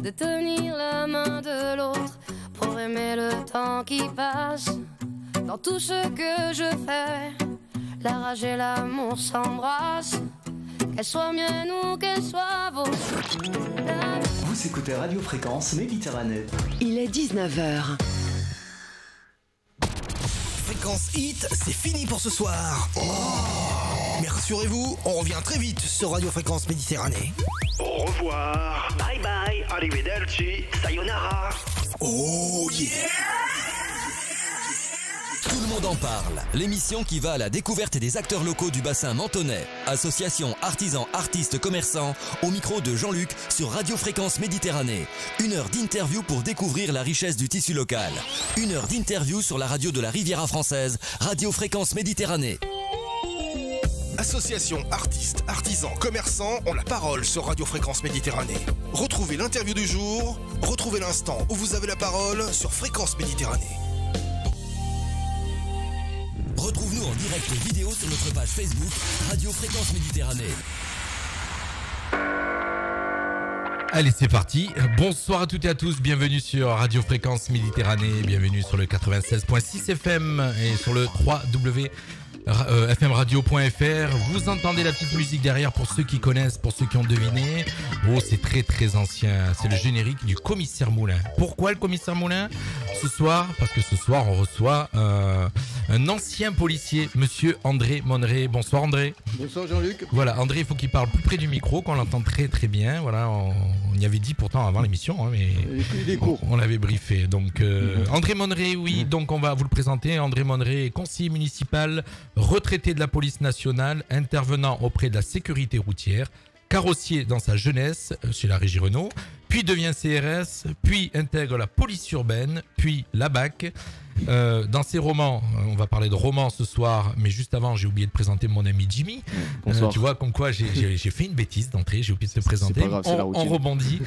de tenir la main de l'autre pour aimer le temps qui passe. Dans tout ce que je fais, la rage et l'amour s'embrassent. Qu'elle soit mienne ou qu'elle soit vôtre. Vous écoutez Radio Fréquence Méditerranée. Il est 19h. Fréquence Hit, c'est fini pour ce soir. Mais rassurez-vous, on revient très vite sur Radio Fréquence Méditerranée. Au revoir. Bye bye. Arrivederci. Sayonara. Oh yeah! Tout le monde en parle. L'émission qui va à la découverte des acteurs locaux du bassin menthonnais. Association artisans, artistes, commerçants. Au micro de Jean-Luc sur Radio Fréquence Méditerranée. 1 heure d'interview pour découvrir la richesse du tissu local. 1 heure d'interview sur la radio de la Riviera française. Radio Fréquence Méditerranée. Association artistes, artisans, commerçants ont la parole sur Radio Fréquence Méditerranée. Retrouvez l'interview du jour, retrouvez l'instant où vous avez la parole sur Fréquence Méditerranée. Retrouve-nous en direct vidéo sur notre page Facebook Radio Fréquence Méditerranée. Allez, c'est parti. Bonsoir à toutes et à tous. Bienvenue sur Radio Fréquence Méditerranée. Bienvenue sur le 96.6 FM et sur le 3W. fmradio.fr. Vous entendez la petite musique derrière pour ceux qui connaissent, pour ceux qui ont deviné. Oh, c'est très très ancien. C'est le générique du Commissaire Moulin. Pourquoi le Commissaire Moulin ce soir? Parce que ce soir on reçoit un ancien policier, monsieur André Monneret. Bonsoir André. Bonsoir Jean-Luc. Voilà, André, il faut qu'il parle plus près du micro, qu'on l'entende très très bien. Voilà, on y avait dit pourtant avant l'émission, hein, mais il est court. On l'avait briefé. Donc André Monneret, oui, donc on va vous le présenter. André Monneret est conseiller municipal, retraité de la police nationale, intervenant auprès de la sécurité routière, carrossier dans sa jeunesse chez la Régie Renault, puis devient CRS, puis intègre la police urbaine, puis la BAC. Dans ses romans, on va parler de romans ce soir, mais juste avant, j'ai oublié de présenter mon ami Jimmy. Tu vois, comme quoi j'ai fait une bêtise d'entrée, j'ai oublié de te présenter. Pas grave, on rebondit,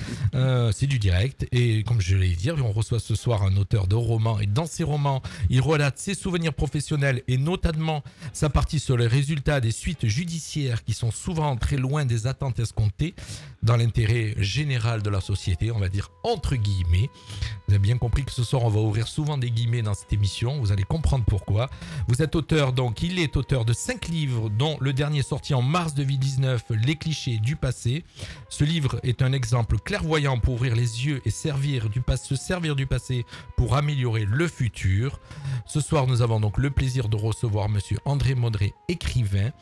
c'est du direct. Et comme je l'ai dit, on reçoit ce soir un auteur de romans. Et dans ses romans, il relate ses souvenirs professionnels et notamment sa partie sur les résultats des suites judiciaires qui sont souvent très loin des attentes escomptées dans l'intérêt général de la société, on va dire entre guillemets. Vous avez bien compris que ce soir, on va ouvrir souvent des guillemets dans cette émission, vous allez comprendre pourquoi. Vous êtes auteur, donc il est auteur de 5 livres, dont le dernier sorti en mars 2019, Les clichés du passé. Ce livre est un exemple clairvoyant pour ouvrir les yeux et se servir du passé pour améliorer le futur. Ce soir, nous avons donc le plaisir de recevoir monsieur André Monneret, écrivain.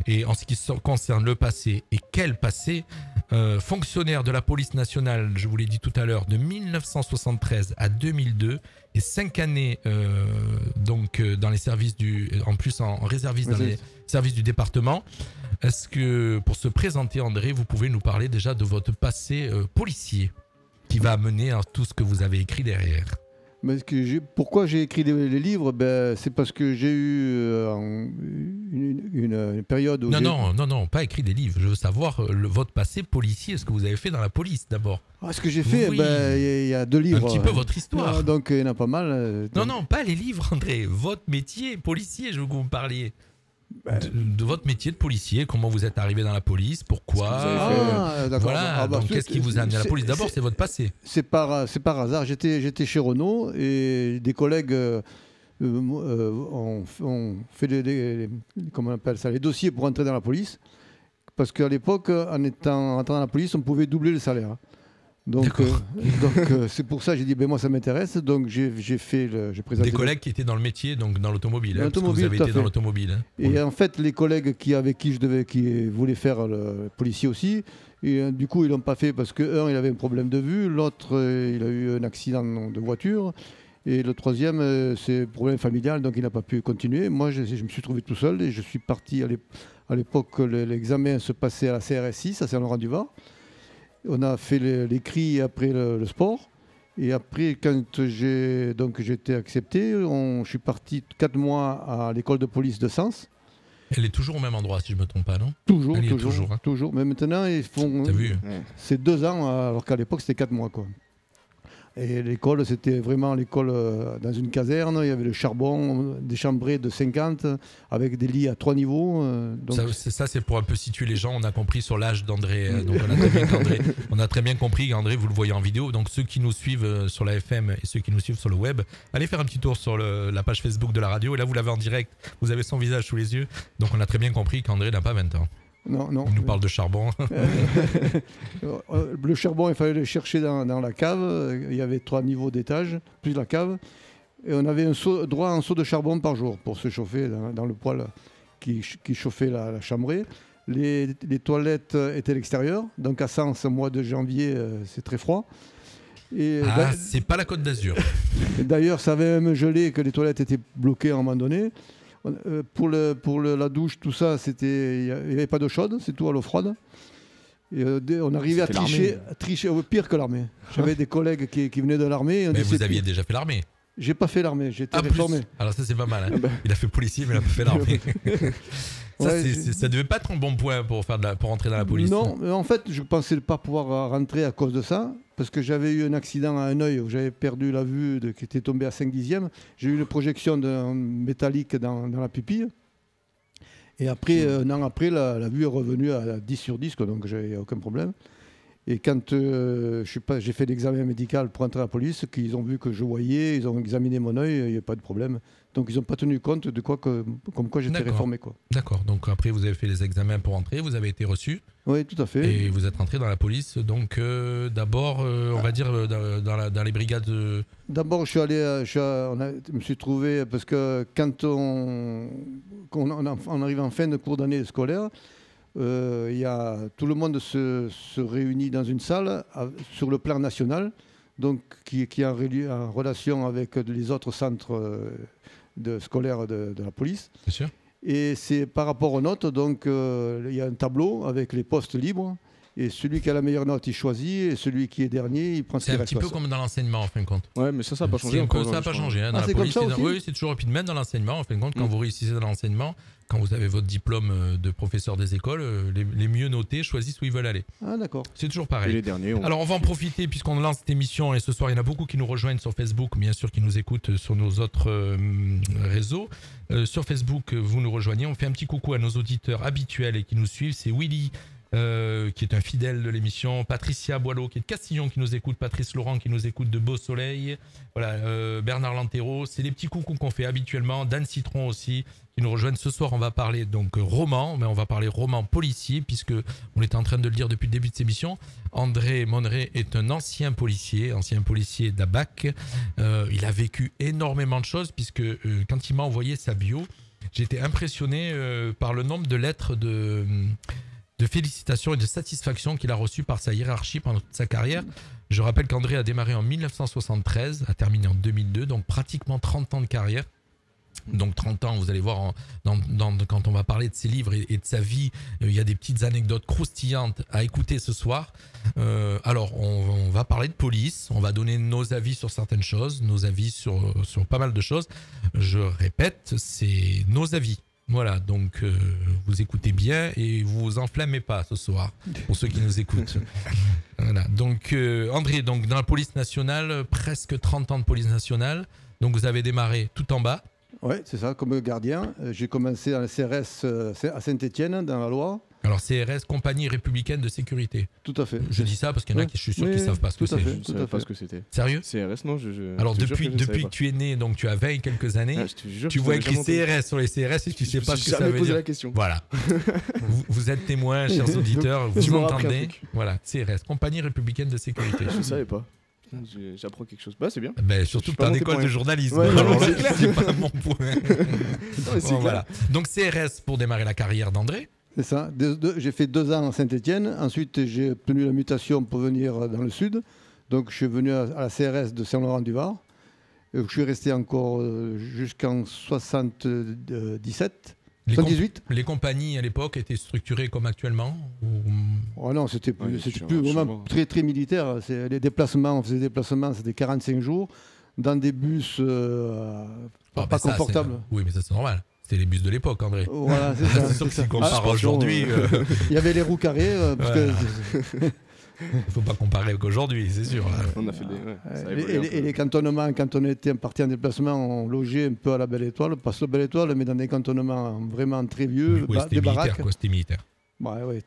Et en ce qui concerne le passé, et quel passé, fonctionnaire de la police nationale, je vous l'ai dit tout à l'heure, de 1973 à 2002, et 5 années dans les services en réserviste dans les services du département. Est-ce que, pour se présenter André, vous pouvez nous parler déjà de votre passé policier qui va amener à tout ce que vous avez écrit derrière? Pourquoi j'ai écrit les livres? C'est parce que j'ai eu une période où... Non, pas écrit des livres. Je veux savoir votre passé policier, ce que vous avez fait dans la police d'abord. Ce que j'ai fait, il y a 2 livres. Un petit peu votre histoire. Donc il y en a pas mal. Non, pas les livres André. Votre métier policier, je veux que vous me parliez. De votre métier de policier, comment vous êtes arrivé dans la police, pourquoi, voilà, donc qu'est-ce qui vous a amené à la police? D'abord, c'est votre passé. C'est par hasard, j'étais chez Renault et des collègues ont fait comment on appelle ça, les dossiers pour entrer dans la police, parce qu'à l'époque, en entrant dans la police, on pouvait doubler le salaire. Donc c'est pour ça que j'ai dit moi ça m'intéresse, donc j'ai présenté des collègues qui étaient dans le métier, donc dans l'automobile, parce que vous avez été dans l'automobile. Et en fait les collègues avec qui qui voulaient faire le policier aussi, et du coup ils l'ont pas fait parce que il avait un problème de vue, l'autre il a eu un accident de voiture, et le troisième c'est un problème familial, donc il n'a pas pu continuer. Moi je me suis trouvé tout seul et je suis parti à l'époque l'examen se passait à la CRSI, ça c'est à Laurent-du-Var. On a fait l'écrit après le sport. Et après, quand j'ai été accepté, je suis parti 4 mois à l'école de police de Sens. Elle est toujours au même endroit, si je ne me trompe pas, non? Toujours. Mais maintenant, ils font... T'as vu? C'est 2 ans, alors qu'à l'époque, c'était 4 mois, quoi. Et l'école, c'était vraiment l'école dans une caserne. Il y avait le charbon, des chambrées de 50 avec des lits à 3 niveaux. Ça, c'est pour un peu situer les gens. On a compris sur l'âge d'André. Donc on a très bien compris qu'André, vous le voyez en vidéo. Donc ceux qui nous suivent sur la FM et ceux qui nous suivent sur le web, allez faire un petit tour sur la page Facebook de la radio. Et là, vous l'avez en direct. Vous avez son visage sous les yeux. Donc on a très bien compris qu'André n'a pas 20 ans. Non. Il nous parle de charbon. Le charbon, il fallait le chercher dans la cave. Il y avait 3 niveaux d'étage, plus la cave. Et on avait droit à un seau de charbon par jour pour se chauffer dans le poêle qui chauffait la chambrée. Les toilettes étaient à l'extérieur. Donc à Sens, au mois de janvier, c'est très froid. C'est pas la Côte d'Azur. D'ailleurs, ça avait même gelé que les toilettes étaient bloquées à un moment donné. Pour la douche, tout ça, il n'y avait pas d'eau chaude, c'est tout à l'eau froide. Et on arrivait à tricher pire que l'armée. J'avais des collègues qui venaient de l'armée. Mais vous aviez déjà fait l'armée? J'ai pas fait l'armée, j'ai été réformé. Alors ça c'est pas mal. Hein. Il a fait policier mais il a pas fait l'armée. Ça devait pas être un bon point pour rentrer dans la police. Non, en fait je pensais pas pouvoir rentrer à cause de ça. Parce que j'avais eu un accident à un œil où j'avais perdu la vue qui était tombée à 5/10. J'ai eu une projection métallique dans la pupille. Et après, un an après, la vue est revenue à 10 sur 10, donc j'avais aucun problème. Et quand j'ai fait l'examen médical pour entrer à la police, qu'ils ont vu que je voyais, ils ont examiné mon œil, il n'y a pas de problème. Donc ils n'ont pas tenu compte de comme quoi j'étais réformé. D'accord, donc après vous avez fait les examens pour entrer, vous avez été reçu. Oui, tout à fait. Et vous êtes rentré dans la police, donc d'abord, on va dire, dans les brigades... D'abord, je me suis trouvé, parce que quand on arrive en fin de cours d'année scolaire, tout le monde se réunit dans une salle sur le plan national, donc qui est en relation avec les autres centres scolaires de la police. Bien sûr. Et c'est par rapport aux notes, donc il y a un tableau avec les postes libres. Et celui qui a la meilleure note, il choisit. Et celui qui est dernier, il prend ce qui reste. C'est un petit peu comme dans l'enseignement, en fin de compte. Ouais, mais ça n'a pas changé encore. Ça n'a pas changé. Dans la c'est police, comme ça aussi oui, c'est toujours. Et puis même dans l'enseignement, en fin de compte, quand vous réussissez dans l'enseignement, quand vous avez votre diplôme de professeur des écoles, les mieux notés choisissent où ils veulent aller. Ah, d'accord. C'est toujours pareil. Et les derniers, Alors, on va en profiter puisqu'on lance cette émission. Et ce soir, il y en a beaucoup qui nous rejoignent sur Facebook, bien sûr, qui nous écoutent sur nos autres réseaux. Sur Facebook, vous nous rejoignez. On fait un petit coucou à nos auditeurs habituels et qui nous suivent. C'est Willy. Qui est un fidèle de l'émission, Patricia Boileau qui est de Castillon qui nous écoute, Patrice Laurent qui nous écoute de Beau Soleil, voilà, Bernard Lantero, c'est les petits coucous qu'on fait habituellement, Dan Citron aussi qui nous rejoignent ce soir. On va parler donc roman, mais on va parler roman policier puisque on était en train de le dire depuis le début de cette émission. André Monneray est un ancien policier d'Abac. Il a vécu énormément de choses puisque quand il m'a envoyé sa bio, j'étais impressionné par le nombre de lettres de félicitations et de satisfaction qu'il a reçues par sa hiérarchie pendant toute sa carrière. Je rappelle qu'André a démarré en 1973, a terminé en 2002, donc pratiquement 30 ans de carrière. Donc 30 ans, vous allez voir, quand on va parler de ses livres et de sa vie, il y a des petites anecdotes croustillantes à écouter ce soir. Alors, on va parler de police, on va donner nos avis sur certaines choses, nos avis sur pas mal de choses. Je répète, c'est nos avis. Voilà, donc vous écoutez bien et vous vous enflammez pas ce soir, pour ceux qui nous écoutent. Voilà, donc André, donc, dans la police nationale, presque 30 ans de police nationale, donc vous avez démarré tout en bas. Oui, c'est ça, comme gardien. J'ai commencé à la CRS à Saint-Étienne, dans la Loire. Alors CRS, Compagnie Républicaine de Sécurité. Tout à fait. Je dis ça parce qu'il y en a qui, je suis sûr, qui ne savent pas ce que c'est. Je ne savais pas ce que c'était. Sérieux? CRS, non. Alors depuis que tu es né, donc tu as 20 et quelques années, tu vois écrit CRS sur les CRS et tu ne sais pas ce que ça veut dire. La question. Voilà. vous êtes témoins, chers auditeurs, vous m'entendez. Voilà, CRS, Compagnie Républicaine de Sécurité. Je ne savais pas. J'apprends quelque chose. Bah, c'est bien. Ben, surtout que tu es en école de journalisme. Ouais, alors là, c'est pas mon point. Non, voilà. Donc CRS pour démarrer la carrière d'André. C'est ça. J'ai fait 2 ans à Saint-Étienne. Ensuite, j'ai obtenu la mutation pour venir dans le sud. Donc, je suis venu à la CRS de Saint-Laurent-du-Var. Je suis resté encore jusqu'en 77. 78. Les compagnies à l'époque étaient structurées comme actuellement Oh non, c'était plus vraiment très, très militaire. Les déplacements, on faisait des déplacements, c'était 45 jours dans des bus pas confortables. Oui, mais ça c'est normal. C'était les bus de l'époque, André. Voilà, c'est ça. C'est sûr que si on compare aujourd'hui... Il y avait les roues carrées. Il faut pas comparer avec aujourd'hui, c'est sûr. On a fait ça a évolué un peu. Et les cantonnements, quand on était parti en déplacement, on logeait un peu à la Belle Étoile, pas sur la Belle Étoile, mais dans des cantonnements vraiment très vieux, Oui, c'était des militaire, baraques. quoi, c'était militaire. Ouais,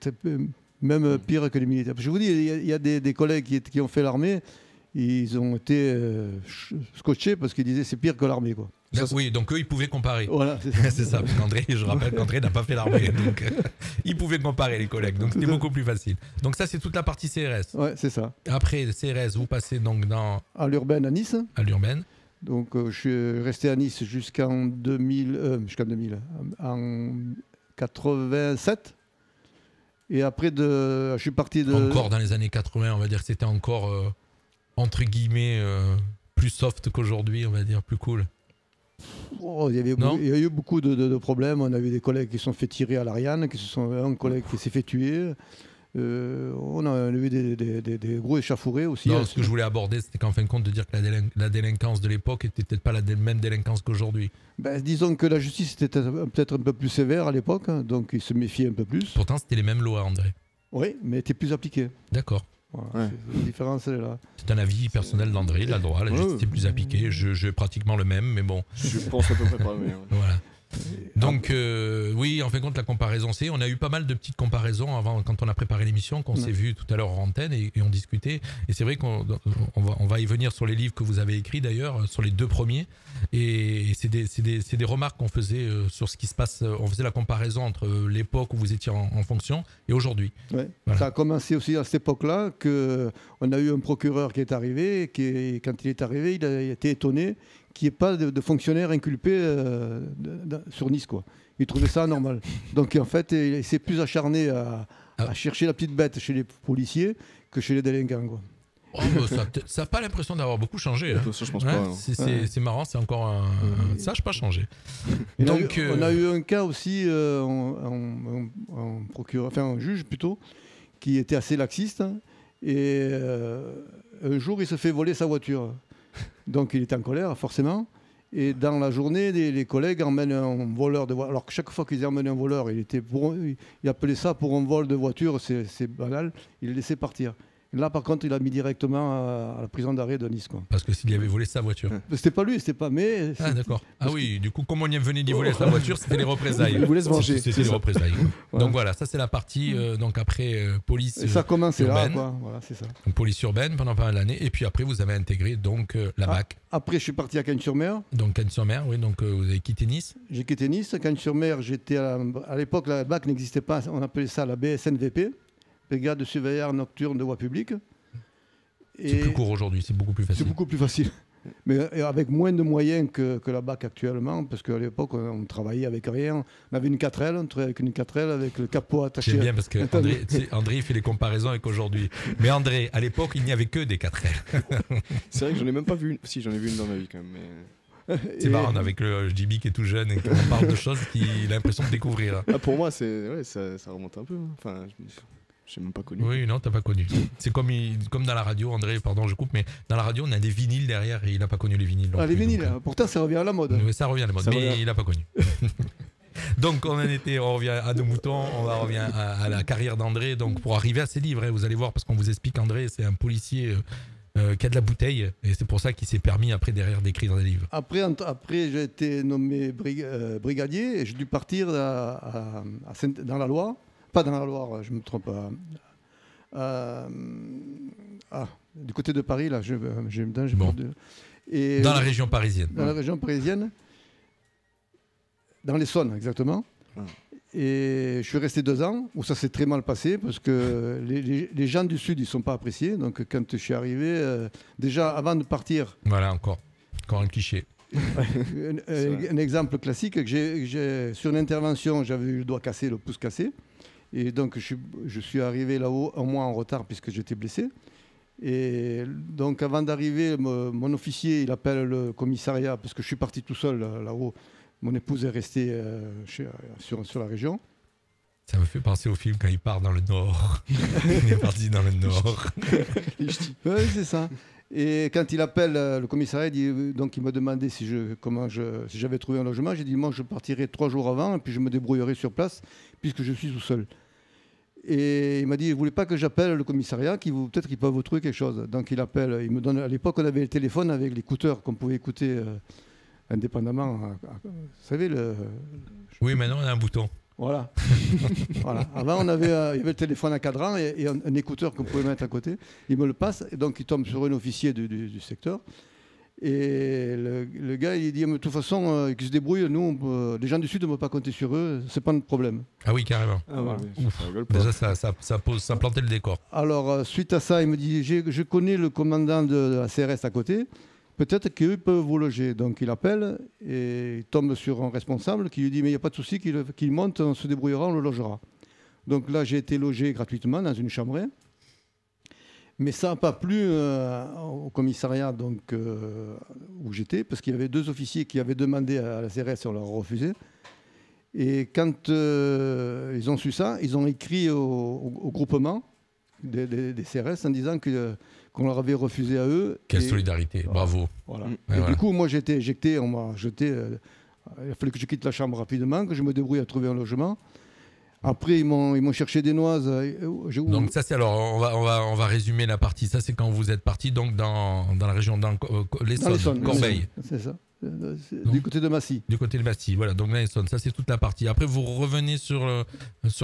même pire que les militaires. Je vous dis, il y a des collègues qui ont fait l'armée, ils ont été scotchés parce qu'ils disaient c'est pire que l'armée, quoi. Oui, donc eux, ils pouvaient comparer. Voilà, c'est ça. C'est ça, parce qu'André, je rappelle qu'André n'a pas fait l'armée, donc ils pouvaient comparer les collègues, donc c'était beaucoup plus facile. Donc ça, c'est toute la partie CRS. Ouais, c'est ça. Après CRS, vous passez donc à l'urbaine à Nice. À l'urbaine. Donc je suis resté à Nice jusqu'en 87. Et après, je suis parti de... Encore dans les années 80, on va dire que c'était encore, entre guillemets, plus soft qu'aujourd'hui, on va dire, plus cool. Oh, il y a eu beaucoup de problèmes. On a eu des collègues qui se sont fait tirer à l'Ariane, un collègue qui s'est fait tuer. On a eu des gros échauffourées aussi. Non, ce que je voulais aborder, c'était qu'en fin de compte, de dire que la délinquance de l'époque était peut-être pas la même délinquance qu'aujourd'hui. Ben, disons que la justice était peut-être un peu plus sévère à l'époque, donc ils se méfiaient un peu plus. Pourtant, c'était les mêmes lois, André. Oui, mais était plus appliquée. D'accord. Voilà, la différence, elle est là. C'est un avis personnel d'André, il a le droit, la justice est plus appliquée. Je pratiquement le même, mais bon. Je pense à peu près pas. Mais voilà. Donc oui, en fin de compte, la comparaison, on a eu pas mal de petites comparaisons avant, quand on a préparé l'émission, qu'on s'est vu tout à l'heure en antenne et on discutait. Et c'est vrai qu'on va y venir sur les livres que vous avez écrits d'ailleurs, sur les 2 premiers. Et c'est des remarques qu'on faisait sur ce qui se passe. On faisait la comparaison entre l'époque où vous étiez en fonction et aujourd'hui. Ouais. Voilà. Ça a commencé aussi à cette époque-là qu'on a eu un procureur qui est arrivé, quand il est arrivé, il a été étonné qu'il n'y ait pas de fonctionnaire inculpé sur Nice, quoi. Il trouvait ça anormal. Donc en fait, il s'est plus acharné à chercher la petite bête chez les policiers que chez les délinquants, quoi. Oh, ça n'a pas l'impression d'avoir beaucoup changé. Hein. Ça, je pense pas. C'est marrant, c'est encore ça n'a pas changé. Donc, on a eu un cas aussi, un procureur, enfin un juge plutôt, qui était assez laxiste. Et un jour, il se fait voler sa voiture. Donc il est en colère, forcément. Et dans la journée, les collègues emmènent un voleur de voiture. Alors que chaque fois qu'ils emmènent un voleur, il appelait ça pour un vol de voiture, c'est banal, il le laissait partir. Et là, par contre, il a mis directement à la prison d'arrêt de Nice, quoi. Parce que s'il avait volé sa voiture. C'était pas lui, c'était pas. Mais ah d'accord. Ah oui, du coup, comme on y venait d'y voler sa voiture, c'était les représailles. Il voulait se venger. C'était les représailles. Voilà. Donc voilà, ça c'est la partie. Donc après police. Et ça a commencé urbaine. là, quoi. Voilà, c'est ça. Donc police urbaine pendant pas mal d'années, et puis après vous avez intégré donc la BAC. Après, je suis parti à Cagnes-sur-Mer. Donc Cagnes-sur-Mer, oui. Donc vous avez quitté Nice. J'ai quitté Nice. Cagnes-sur-Mer, j'étais à l'époque la BAC n'existait pas. On appelait ça la BSNVP, Brigade de surveillance nocturne de voie publique. C'est plus court aujourd'hui, c'est beaucoup plus facile. C'est beaucoup plus facile. Mais avec moins de moyens que la BAC actuellement, parce qu'à l'époque, on travaillait avec rien. On avait une 4L, on travaillait avec une 4L, avec le capot attaché. J'aime bien parce que André fait les comparaisons avec aujourd'hui. Mais André, à l'époque, il n'y avait que des 4L. C'est vrai que j'en ai même pas vu une. Si, j'en ai vu une dans ma vie quand même. Mais... C'est marrant avec le JB qui est tout jeune et qu'on parle de choses qu'il a l'impression de découvrir. Ah, pour moi, ça remonte un peu. Enfin, je n'ai même pas connu. Oui, non, t'as pas connu. C'est comme dans la radio, André, pardon, je coupe, mais dans la radio, on a des vinyles derrière et il n'a pas connu les vinyles. Les vinyles, pourtant ça revient à la mode. Ça revient à la mode, mais il n'a pas connu. Donc on revient à nos moutons, on revient à la carrière d'André. Donc pour arriver à ses livres, vous allez voir, parce qu'on vous explique, André, c'est un policier qui a de la bouteille, et c'est pour ça qu'il s'est permis après derrière d'écrire des livres. Après j'ai été nommé brigadier et j'ai dû partir dans la Loire. Pas dans la Loire, je me trompe pas. Du côté de Paris, là. Dans la région parisienne. Dans la région parisienne. Dans l'Essonne, exactement. Et je suis resté 2 ans, où ça s'est très mal passé, parce que les gens du Sud, ils ne sont pas appréciés. Donc quand je suis arrivé, déjà avant de partir... Voilà, encore un cliché. Un exemple classique, sur une intervention, j'avais eu le doigt cassé, le pouce cassé. Et donc, je suis arrivé là-haut un mois en retard puisque j'étais blessé. Et donc, avant d'arriver, mon officier, il appelle le commissariat parce que je suis parti tout seul là-haut. Mon épouse est restée sur la région. Ça me fait penser au film quand il part dans le Nord. Il est parti dans le Nord. Oui, c'est ça. Et quand il appelle le commissariat, donc il m'a demandé si j'avais trouvé un logement. J'ai dit, moi, je partirai 3 jours avant et puis je me débrouillerai sur place puisque je suis tout seul. Et il m'a dit, il ne voulait pas que j'appelle le commissariat, peut-être qu'ils peuvent vous trouver quelque chose. Donc il appelle, il me donne, à l'époque on avait le téléphone avec l'écouteur qu'on pouvait écouter indépendamment. Vous savez, Oui, maintenant on a un bouton. Voilà. Voilà. Avant, il y avait le téléphone à cadran et un écouteur qu'on pouvait mettre à côté. Il me le passe, et donc il tombe sur un officier du secteur. Et le gars, il dit, de toute façon, qu'ils se débrouillent, nous, les gens du Sud, on ne peut pas compter sur eux, c'est pas notre problème. Ah oui, carrément. Ah, voilà. Déjà, ça plantait le décor. Alors, suite à ça, il me dit, je connais le commandant de la CRS à côté, peut-être qu'eux peuvent vous loger. Donc il appelle et il tombe sur un responsable qui lui dit, mais il n'y a pas de souci, qu'il monte, on se débrouillera, on le logera. Donc là, j'ai été logé gratuitement dans une chambrée. Mais ça n'a pas plu au commissariat où j'étais, parce qu'il y avait 2 officiers qui avaient demandé à la CRS, on leur a refusé. Et quand ils ont su ça, ils ont écrit au groupement des CRS en disant qu'on leur avait refusé à eux. Quelle solidarité, bravo. Voilà. Voilà. Du coup, moi j'ai été éjecté, on m'a jeté. Il fallait que je quitte la chambre rapidement, que je me débrouille à trouver un logement. Après, ils m'ont cherché des noises. Donc ça, c'est alors, on va résumer la partie. Ça, c'est quand vous êtes parti donc dans la région l'Essonne, Corbeil. C'est ça. Du côté de Massy. Du côté de Massy, voilà. Donc l'Essonne, ça c'est toute la partie. Après, vous revenez sur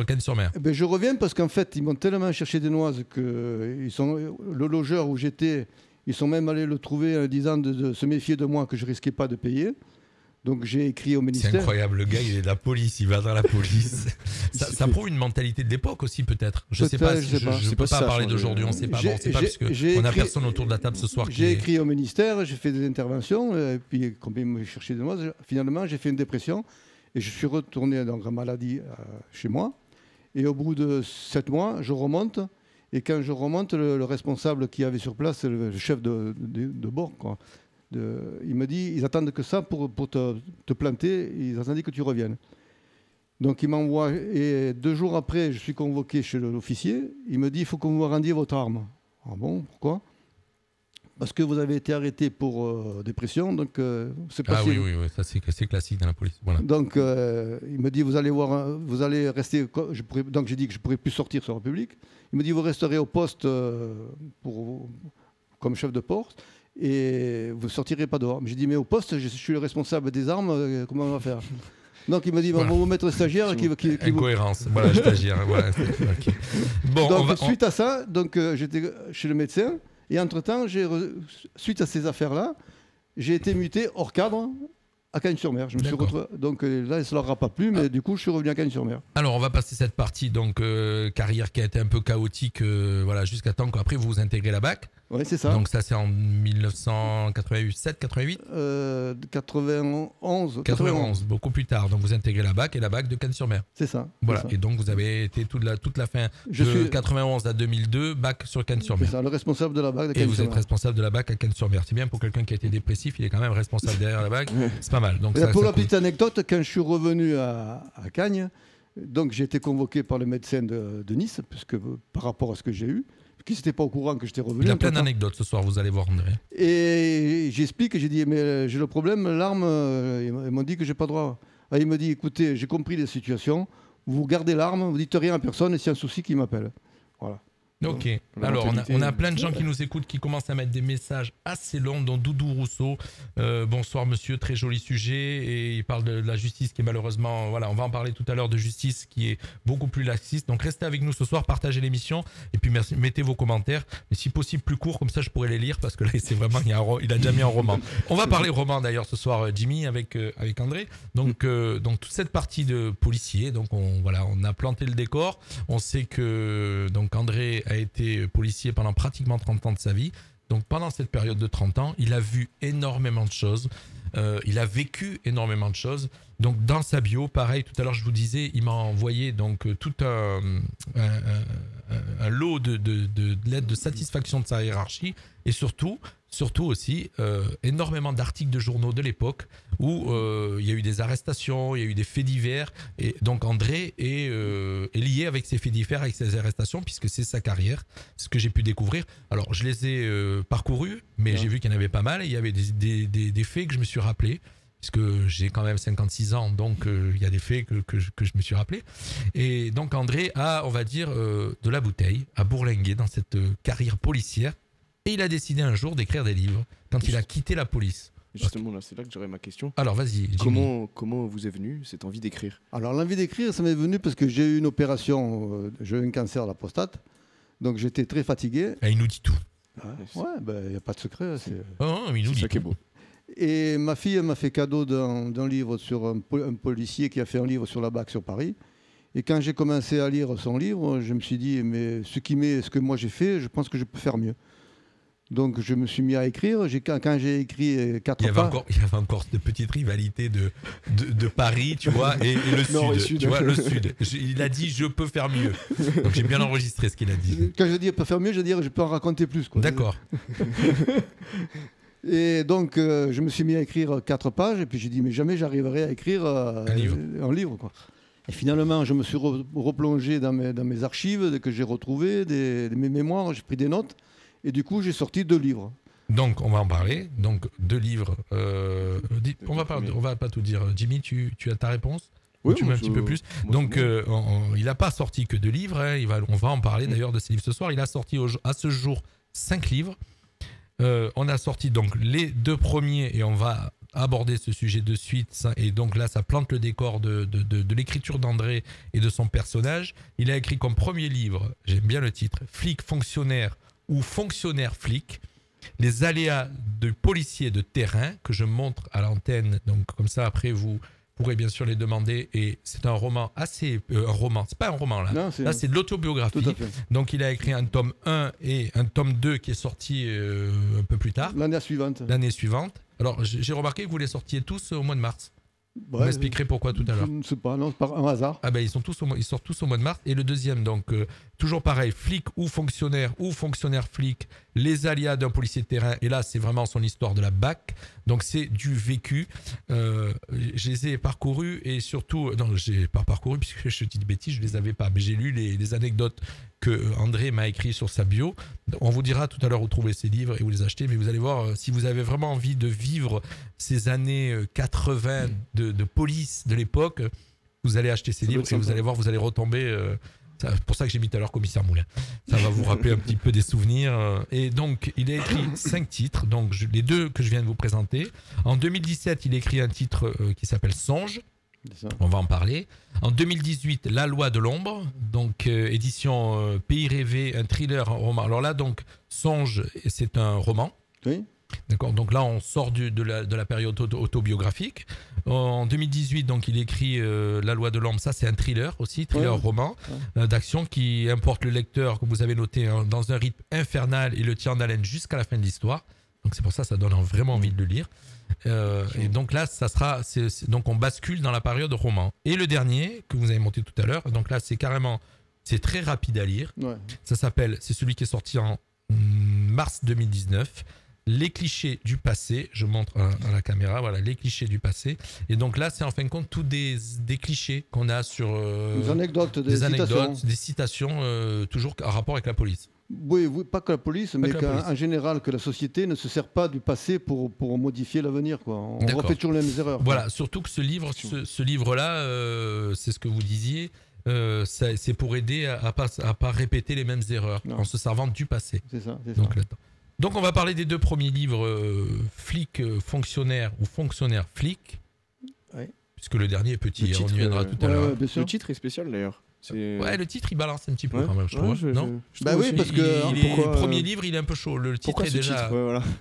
Cagnes-sur-Mer. Ben, je reviens parce qu'en fait, ils m'ont tellement cherché des noises que le logeur où j'étais, ils sont même allés le trouver en disant de se méfier de moi, que je risquais pas de payer. Donc j'ai écrit au ministère. C'est incroyable, le gars il est de la police, il va dans la police. ça prouve une mentalité de l'époque aussi peut-être. Je ne sais pas, je ne peux pas parler d'aujourd'hui, on ne sait pas. Bon, on sait pas parce qu'on n'a personne autour de la table ce soir. J'ai écrit au ministère, j'ai fait des interventions, et puis comme ils me cherchaient des noises, finalement j'ai fait une dépression et je suis retourné donc, en maladie chez moi. Et au bout de 7 mois, je remonte. Et quand je remonte, le responsable qui avait sur place, le chef de bord, quoi, il me dit, ils attendent que ça pour te planter, ils attendaient que tu reviennes. Donc il m'envoie, et 2 jours après, je suis convoqué chez l'officier, il me dit, il faut que vous me rendiez votre arme. Ah bon, pourquoi ? Parce que vous avez été arrêté pour dépression, donc c'est possible. Ah oui, ça c'est classique dans la police. Voilà. Donc il me dit, vous allez rester, donc j'ai dit que je ne pourrais plus sortir sur la République. Il me dit, vous resterez au poste comme chef de poste. Et vous ne sortirez pas dehors. J'ai dit, mais au poste, je suis le responsable des armes, comment on va faire ? Donc il m'a dit, voilà. On va vous mettre stagiaire. Incohérence, voilà, stagiaire. Voilà. Okay. Bon, donc suite à ça, j'étais chez le médecin, et entre-temps, suite à ces affaires-là, j'ai été muté hors cadre à Cagnes-sur-Mer. Je me suis retrouvé. Donc là, ça ne leur a pas plu, mais du coup, je suis revenu à Cagnes-sur-Mer. Alors, on va passer cette partie, donc carrière qui a été un peu chaotique, voilà, jusqu'à temps qu'après vous intégrez la BAC. Oui, c'est ça. Donc ça, c'est en 1987, 88 91, beaucoup plus tard. Donc vous intégrez la BAC et la BAC de Cagnes-sur-Mer. C'est ça. Voilà. C'est ça. Et donc vous avez été toute la fin de 91 à 2002, BAC sur Cagnes-sur-Mer. C'est ça, le responsable de la BAC de Cagnes-sur-Mer. Et vous êtes responsable de la BAC à Cagnes-sur-Mer. C'est bien pour quelqu'un qui a été dépressif, il est quand même responsable derrière la BAC. C'est pas mal. Donc pour la petite anecdote, quand je suis revenu à Cagnes, donc j'ai été convoqué par le médecin de Nice, puisque par rapport à ce que j'ai eu, qui n'était pas au courant que j'étais revenu. Il y a plein d'anecdotes ce soir, vous allez voir André. Et j'explique, j'ai dit, mais j'ai le problème, l'arme, ils m'ont dit que j'ai pas droit. Il me dit, écoutez, j'ai compris la situation, vous gardez l'arme, vous dites rien à personne, et s'il y a un souci, qui m'appelle. Voilà. Ok, alors on a plein de gens qui nous écoutent, qui commencent à mettre des messages assez longs, dont Doudou Rousseau. Bonsoir monsieur, très joli sujet, et il parle de la justice qui est malheureusement, voilà, on va en parler tout à l'heure, de justice qui est beaucoup plus laxiste. Donc restez avec nous ce soir, partagez l'émission, et puis merci, mettez vos commentaires, mais si possible plus courts, comme ça je pourrais les lire, parce que là c'est vraiment, il a déjà mis un roman. On va parler roman d'ailleurs ce soir, Jimmy, avec André. Donc toute cette partie de policier, donc on a planté le décor. On sait que donc André a été policier pendant pratiquement 30 ans de sa vie. Donc pendant cette période de 30 ans, il a vu énormément de choses. Il a vécu énormément de choses. Donc dans sa bio, pareil, tout à l'heure je vous disais, il m'a envoyé donc tout un lot de lettres de satisfaction de sa hiérarchie, et surtout aussi énormément d'articles de journaux de l'époque où il y a eu des arrestations, il y a eu des faits divers, et donc André est lié avec ces faits divers, avec ces arrestations, puisque c'est sa carrière, ce que j'ai pu découvrir. Alors je les ai parcourus, mais j'ai vu qu'il y en avait pas mal, et il y avait des faits que je me suis rappelé. puisque j'ai quand même 56 ans, donc il y a des faits que je me suis rappelé. Et donc André a, on va dire, de la bouteille, à bourlinguer dans cette carrière policière, et il a décidé un jour d'écrire des livres quand il a quitté la police. Justement, là, c'est là que j'aurais ma question. Alors vas-y, Jimmy. Comment vous est venue cette envie d'écrire? Alors l'envie d'écrire, ça m'est venu parce que j'ai eu une opération, j'ai eu un cancer de la prostate, donc j'étais très fatigué. Ah, il nous dit tout. Ouais, il n'y a pas de secret. Oh, il nous dit ça qui est beau. Et ma fille m'a fait cadeau d'un livre sur un policier qui a fait un livre sur la BAC sur Paris. Et quand j'ai commencé à lire son livre, je me suis dit, mais ce que moi j'ai fait, je pense que je peux faire mieux. Donc je me suis mis à écrire. Quand j'ai écrit 4 pages... Il y avait encore de petites rivalités de Paris, tu vois, et le Nord et sud. sud. Tu vois, le sud. Il a dit, je peux faire mieux. Donc j'ai bien enregistré ce qu'il a dit. Quand je dis je peux faire mieux, je veux dire je peux en raconter plus. D'accord. Et donc, je me suis mis à écrire 4 pages, et puis j'ai dit, mais jamais j'arriverai à écrire un livre. Quoi. Et finalement, je me suis replongé dans mes archives que j'ai retrouvées, mes mémoires, j'ai pris des notes, et du coup, j'ai sorti 2 livres. Donc, on va en parler. Donc, 2 livres. On va pas tout dire. Jimmy, tu as ta réponse? Oui, tu mets un petit peu plus. Donc, il n'a pas sorti que 2 livres. Hein. On va en parler d'ailleurs de ces livres ce soir. Il a sorti à ce jour 5 livres. On a sorti donc les 2 premiers et on va aborder ce sujet de suite. Et donc là, ça plante le décor de l'écriture d'André et de son personnage. Il a écrit comme premier livre, j'aime bien le titre, Flic fonctionnaire ou fonctionnaire flic, les aléas de policiers de terrain que je montre à l'antenne. Donc comme ça, après, vous pourrez bien sûr les demander. Et c'est un roman assez... un roman, c'est pas un roman là. Non, là, c'est de l'autobiographie. Donc il a écrit un tome 1 et un tome 2 qui est sorti un peu plus tard. L'année suivante. Alors j'ai remarqué que vous les sortiez tous au mois de mars. Ouais, vous m'expliquerez pourquoi tout à l'heure. Je ne sais pas, non, c'est par un hasard. Ah ben ils sortent tous au mois de mars. Et le deuxième, donc toujours pareil, flic ou fonctionnaire flic, les aléas d'un policier de terrain. Et là, c'est vraiment son histoire de la BAC. Donc c'est du vécu. Je les ai parcourus et surtout, non, j'ai pas parcouru puisque je dis des bêtises, je les avais pas. Mais j'ai lu les anecdotes que André m'a écrit sur sa bio. On vous dira tout à l'heure où trouver ces livres et où les acheter, mais vous allez voir, si vous avez vraiment envie de vivre ces années 80 de police de l'époque, vous allez acheter ces livres et vous allez voir, vous allez retomber. C'est pour ça que j'ai mis tout à l'heure Commissaire Moulin. Ça va vous rappeler un petit peu des souvenirs. Et donc, il a écrit 5 titres, donc les 2 que je viens de vous présenter. En 2017, il a écrit un titre qui s'appelle Songe. On va en parler. En 2018, La Loi de l'ombre, donc édition Pays rêvé, un thriller, un roman. Alors là, donc, Songe, c'est un roman. Oui. D'accord. Donc là, on sort de la période autobiographique. En 2018, donc, il écrit La Loi de l'ombre. Ça, c'est un thriller aussi, roman d'action qui importe le lecteur, comme vous avez noté, hein, dans un rythme infernal et le tient en haleine jusqu'à la fin de l'histoire. Donc c'est pour ça donne vraiment envie de le lire. Et donc là, donc on bascule dans la période roman. Et le dernier que vous avez monté tout à l'heure, donc là c'est très rapide à lire. Ouais. C'est celui qui est sorti en mars 2019. Les clichés du passé, je montre à la caméra, voilà, les clichés du passé. Et donc là, c'est en fin de compte tous des clichés qu'on a sur des anecdotes, des citations, toujours en rapport avec la police. Oui, pas que la police, mais en général, que la société ne se sert pas du passé pour modifier l'avenir. On refait toujours les mêmes erreurs. Voilà, surtout que ce livre-là, c'est ce que vous disiez, c'est pour aider à pas répéter les mêmes erreurs en se servant du passé. C'est ça. Donc on va parler des 2 premiers livres, Flic fonctionnaire ou fonctionnaire flic, puisque le dernier est petit, on y viendra tout à l'heure. Le titre est spécial d'ailleurs. Ouais, le titre il balance un petit peu quand même, je trouve. Non oui, parce que le premier livre il est un peu chaud. Le titre est déjà.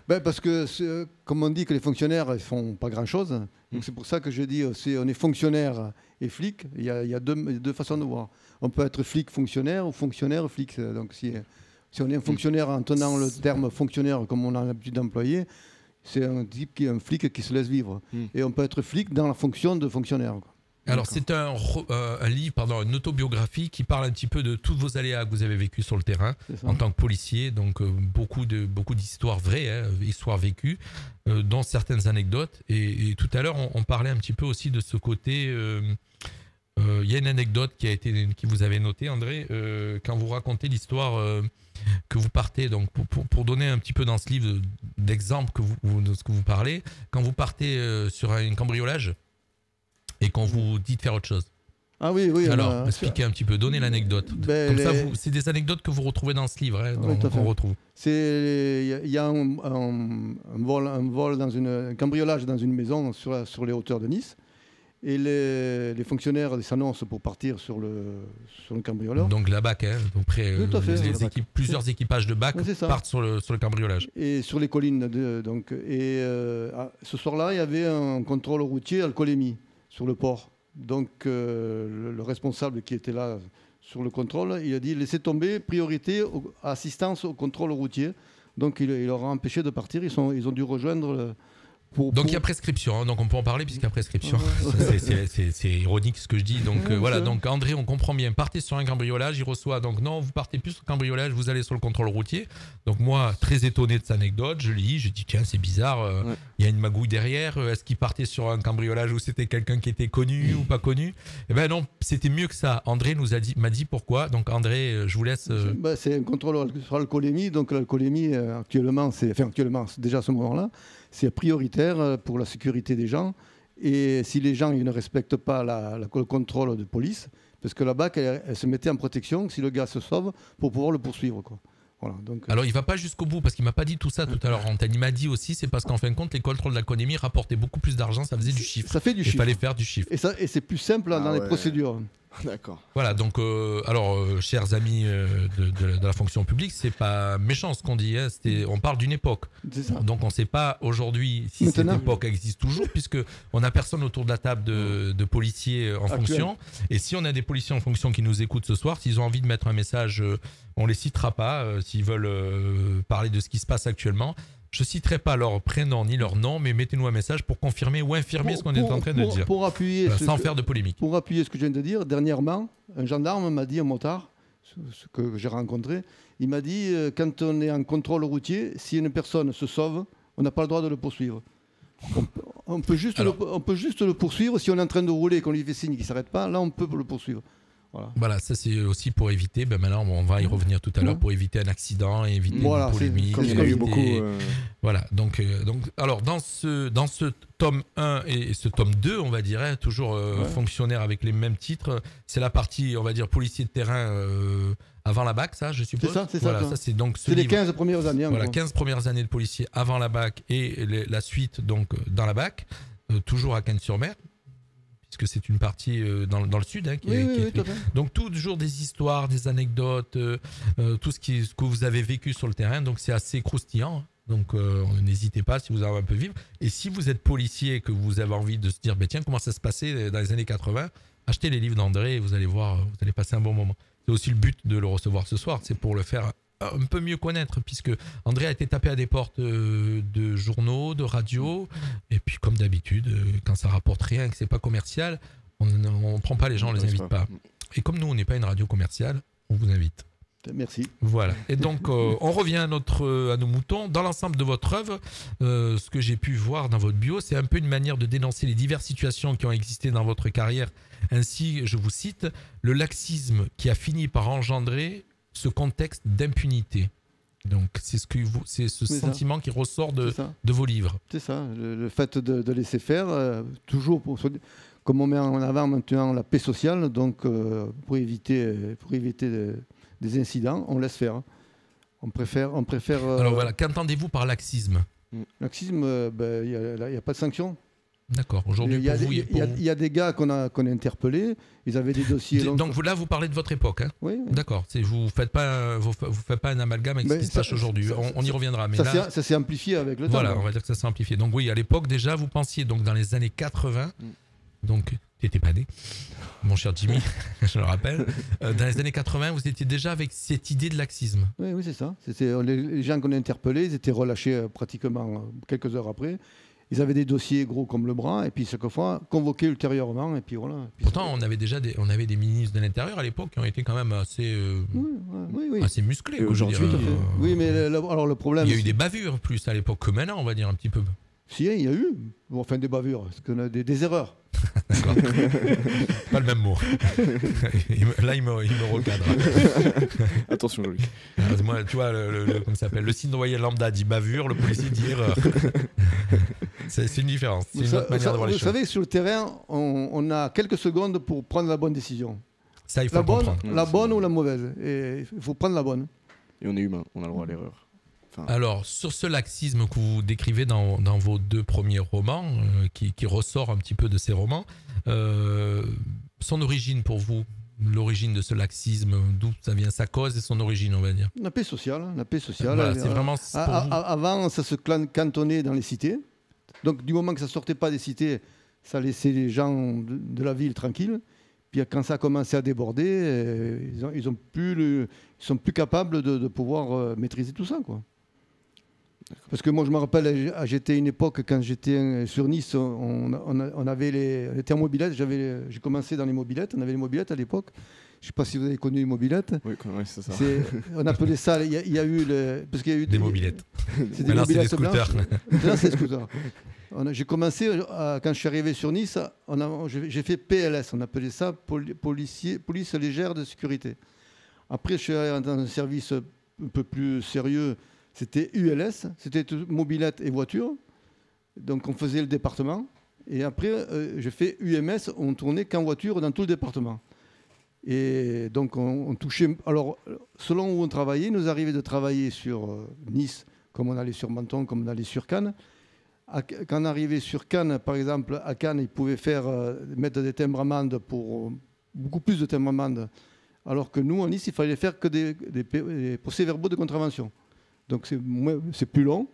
Parce que comme on dit que les fonctionnaires ils font pas grand chose, donc c'est pour ça que je dis on est fonctionnaire et flic. Il y a 2 façons de voir. On peut être flic fonctionnaire ou fonctionnaire flic. Donc si on est un fonctionnaire en tenant le terme fonctionnaire comme on a l'habitude d'employer, c'est un flic qui se laisse vivre. Et on peut être flic dans la fonction de fonctionnaire. Alors c'est un livre, une autobiographie qui parle un petit peu de tous vos aléas que vous avez vécus sur le terrain en tant que policier, donc beaucoup d'histoires vraies, histoires vécues, dont certaines anecdotes. Et tout à l'heure on parlait un petit peu aussi de ce côté. Il y a une anecdote qui vous avez notée, André, quand vous racontez l'histoire que vous partez, donc pour donner un petit peu dans ce livre d'exemple de ce que vous parlez, quand vous partez sur un cambriolage et qu'on vous dit de faire autre chose. Ah oui, oui. Alors, expliquez un petit peu, donnez l'anecdote. Comme ça, c'est des anecdotes que vous retrouvez dans ce livre, qu'on retrouve. Il y a un vol un cambriolage dans une maison sur les hauteurs de Nice. Et les fonctionnaires s'annoncent pour partir sur le cambrioleur. Donc la BAC, plusieurs équipages de BAC partent sur le cambriolage. Et sur les collines. Ce soir-là, il y avait un contrôle routier alcoolémie sur le port. Donc le responsable qui était là sur le contrôle, il a dit laissez tomber, priorité, assistance au contrôle routier. Donc il leur a empêché de partir, ils ont dû rejoindre... Donc il y a prescription, donc on peut en parler puisqu'il y a prescription. C'est ironique ce que je dis. Donc voilà, donc André, on comprend bien. Partez sur un cambriolage, il reçoit. Donc non, vous partez plus sur le cambriolage, vous allez sur le contrôle routier. Donc moi, très étonné de cette anecdote, je lis, je dis tiens, c'est bizarre. Il y a une magouille derrière. Est-ce qu'il partait sur un cambriolage où c'était quelqu'un qui était connu ou pas connu? Eh ben non, c'était mieux que ça. André m'a dit pourquoi. Donc André, je vous laisse. C'est un contrôle sur l'alcoolémie. Donc l'alcoolémie actuellement, déjà à ce moment-là. C'est prioritaire pour la sécurité des gens. Et si les gens ils ne respectent pas le contrôle de police, parce que la BAC, elle se mettait en protection si le gars se sauve pour pouvoir le poursuivre, quoi. Voilà, donc, alors il va pas jusqu'au bout parce qu'il m'a pas dit tout ça tout à l'heure. Il m'a dit aussi c'est parce qu'en fin de compte les contrôles d'alcoolémie rapportaient beaucoup plus d'argent, ça faisait du chiffre. Ça fait du chiffre. Il fallait faire du chiffre. Et c'est plus simple dans les procédures. D'accord. Voilà, donc chers amis de la fonction publique, c'est pas méchant ce qu'on dit, hein, on parle d'une époque. Donc on ne sait pas aujourd'hui si cette époque existe toujours, puisque on n'a personne autour de la table de policiers en fonction. Et si on a des policiers en fonction qui nous écoutent ce soir, s'ils ont envie de mettre un message, on les citera pas, s'ils veulent parler de ce qui se passe actuellement. Je ne citerai pas leur prénom ni leur nom, mais mettez-nous un message pour confirmer ou infirmer ce qu'on est en train de dire. Pour appuyer sans faire de polémique. Pour appuyer ce que je viens de dire, dernièrement, un gendarme m'a dit, un motard, ce que j'ai rencontré, il m'a dit, quand on est en contrôle routier, si une personne se sauve, on n'a pas le droit de le poursuivre. On peut juste le poursuivre si on est en train de rouler et qu'on lui fait signe qu'il ne s'arrête pas, là on peut le poursuivre. Voilà, ça c'est aussi pour éviter, maintenant on va y revenir tout à l'heure, pour éviter un accident et éviter une polémique. Comme il y a eu beaucoup. Voilà, donc alors dans ce tome 1 et ce tome 2, on va dire, hein, toujours fonctionnaire avec les mêmes titres, c'est la partie, on va dire, policier de terrain avant la BAC, ça je suppose. C'est ça. Voilà, ça c'est donc les 15 premières années. Voilà, 15 premières années de policier avant la BAC et la suite donc dans la BAC, toujours à Cannes-sur-Mer. Puisque c'est une partie dans le sud qui est fait. Donc toujours des histoires, des anecdotes, tout ce que vous avez vécu sur le terrain, donc c'est assez croustillant. Donc n'hésitez pas si vous avez un peu vivre. Et si vous êtes policier et que vous avez envie de se dire tiens, comment ça se passait dans les années 80, achetez les livres d'André et vous allez voir, vous allez passer un bon moment. C'est aussi le but de le recevoir ce soir, c'est pour le faire un peu mieux connaître, puisque André a été tapé à des portes de journaux, de radio, et puis comme d'habitude, quand ça rapporte rien, que c'est pas commercial, on ne prend pas les gens, on les invite pas. Et comme nous, on n'est pas une radio commerciale, on vous invite. Merci. Voilà. Et donc, on revient à nos moutons. Dans l'ensemble de votre œuvre, ce que j'ai pu voir dans votre bio, c'est un peu une manière de dénoncer les diverses situations qui ont existé dans votre carrière. Ainsi, je vous cite, le laxisme qui a fini par engendrer ce contexte d'impunité. Donc c'est ce sentiment qui ressort de vos livres. C'est ça, le fait de laisser faire, toujours comme on met en avant maintenant la paix sociale, donc pour éviter des incidents, on laisse faire. On préfère. Alors voilà, qu'entendez-vous par laxisme? Laxisme, il n'y a pas de sanction. D'accord. Aujourd'hui, il y a des gars qu'on a interpellés. Ils avaient des dossiers. Donc là, vous parlez de votre époque, hein? Oui. D'accord. Vous ne faites pas un amalgame avec ce qui se passe aujourd'hui. On y reviendra. Mais ça s'est amplifié avec le temps. Voilà, on va dire que ça s'est amplifié. Donc oui, à l'époque déjà, vous pensiez donc dans les années 80. Donc tu n'étais pas né, mon cher Jimmy, je le rappelle. Dans les années 80, vous étiez déjà avec cette idée de laxisme. Oui, c'est ça. Les gens qu'on a interpellés, ils étaient relâchés pratiquement quelques heures après. Ils avaient des dossiers gros comme le bras, et puis chaque fois convoqués ultérieurement, et puis voilà. Pourtant, on avait des ministres de l'Intérieur à l'époque qui ont été quand même assez musclés. Et aujourd'hui, oui, mais alors le problème. Il y a eu des bavures plus à l'époque que maintenant, on va dire un petit peu. Si, il y a eu. Bon, enfin, des bavures, parce qu'on a des erreurs. D'accord. Pas le même mot. Là, il me recadre. Attention, Jean-Luc. Moi, tu vois, comment ça s'appelle, le citoyen lambda dit bavure, le policier dit erreur. C'est une différence. C'est une autre manière de voir les choses. Vous savez, sur le terrain, on a quelques secondes pour prendre la bonne décision. Ça, il faut le comprendre. La bonne ou la mauvaise. Et il faut prendre la bonne. Et on est humain, on a le droit à l'erreur. Alors, sur ce laxisme que vous décrivez dans vos 2 premiers romans, qui ressort un petit peu de ces romans, son origine pour vous, l'origine de ce laxisme, d'où ça vient, sa cause et son origine, on va dire. La paix sociale. Voilà, c'est vraiment avant, ça se cantonnait dans les cités. Donc, du moment que ça ne sortait pas des cités, ça laissait les gens de la ville tranquilles. Puis quand ça a commencé à déborder, ils sont plus capables de pouvoir maîtriser tout ça, quoi. Parce que moi, je me rappelle, j'étais une époque, quand j'étais sur Nice, on avait les thermobilettes. J'ai commencé dans les mobilettes. On avait les mobilettes à l'époque. Je ne sais pas si vous avez connu les mobilettes. Oui, c'est ça. On appelait ça. Il y a eu parce qu'il y a eu des mobilettes. C'est des mobilettes scooters. Là, c'est des scooters. J'ai commencé, quand je suis arrivé sur Nice, j'ai fait PLS. On appelait ça police légère de sécurité. Après, je suis allé dans un service un peu plus sérieux. C'était ULS, c'était mobilette et voiture. Donc on faisait le département. Et après, j'ai fait UMS, on tournait qu'en voiture dans tout le département. Et donc on touchait... Alors, selon où on travaillait, il nous arrivait de travailler sur Nice, comme on allait sur Menton, comme on allait sur Cannes. Quand on arrivait sur Cannes, par exemple, à Cannes, ils pouvaient mettre des timbres-amendes pour beaucoup plus de timbres-amendes. Alors que nous, à Nice, il fallait faire que des procès-verbaux de contravention. Donc c'est plus long,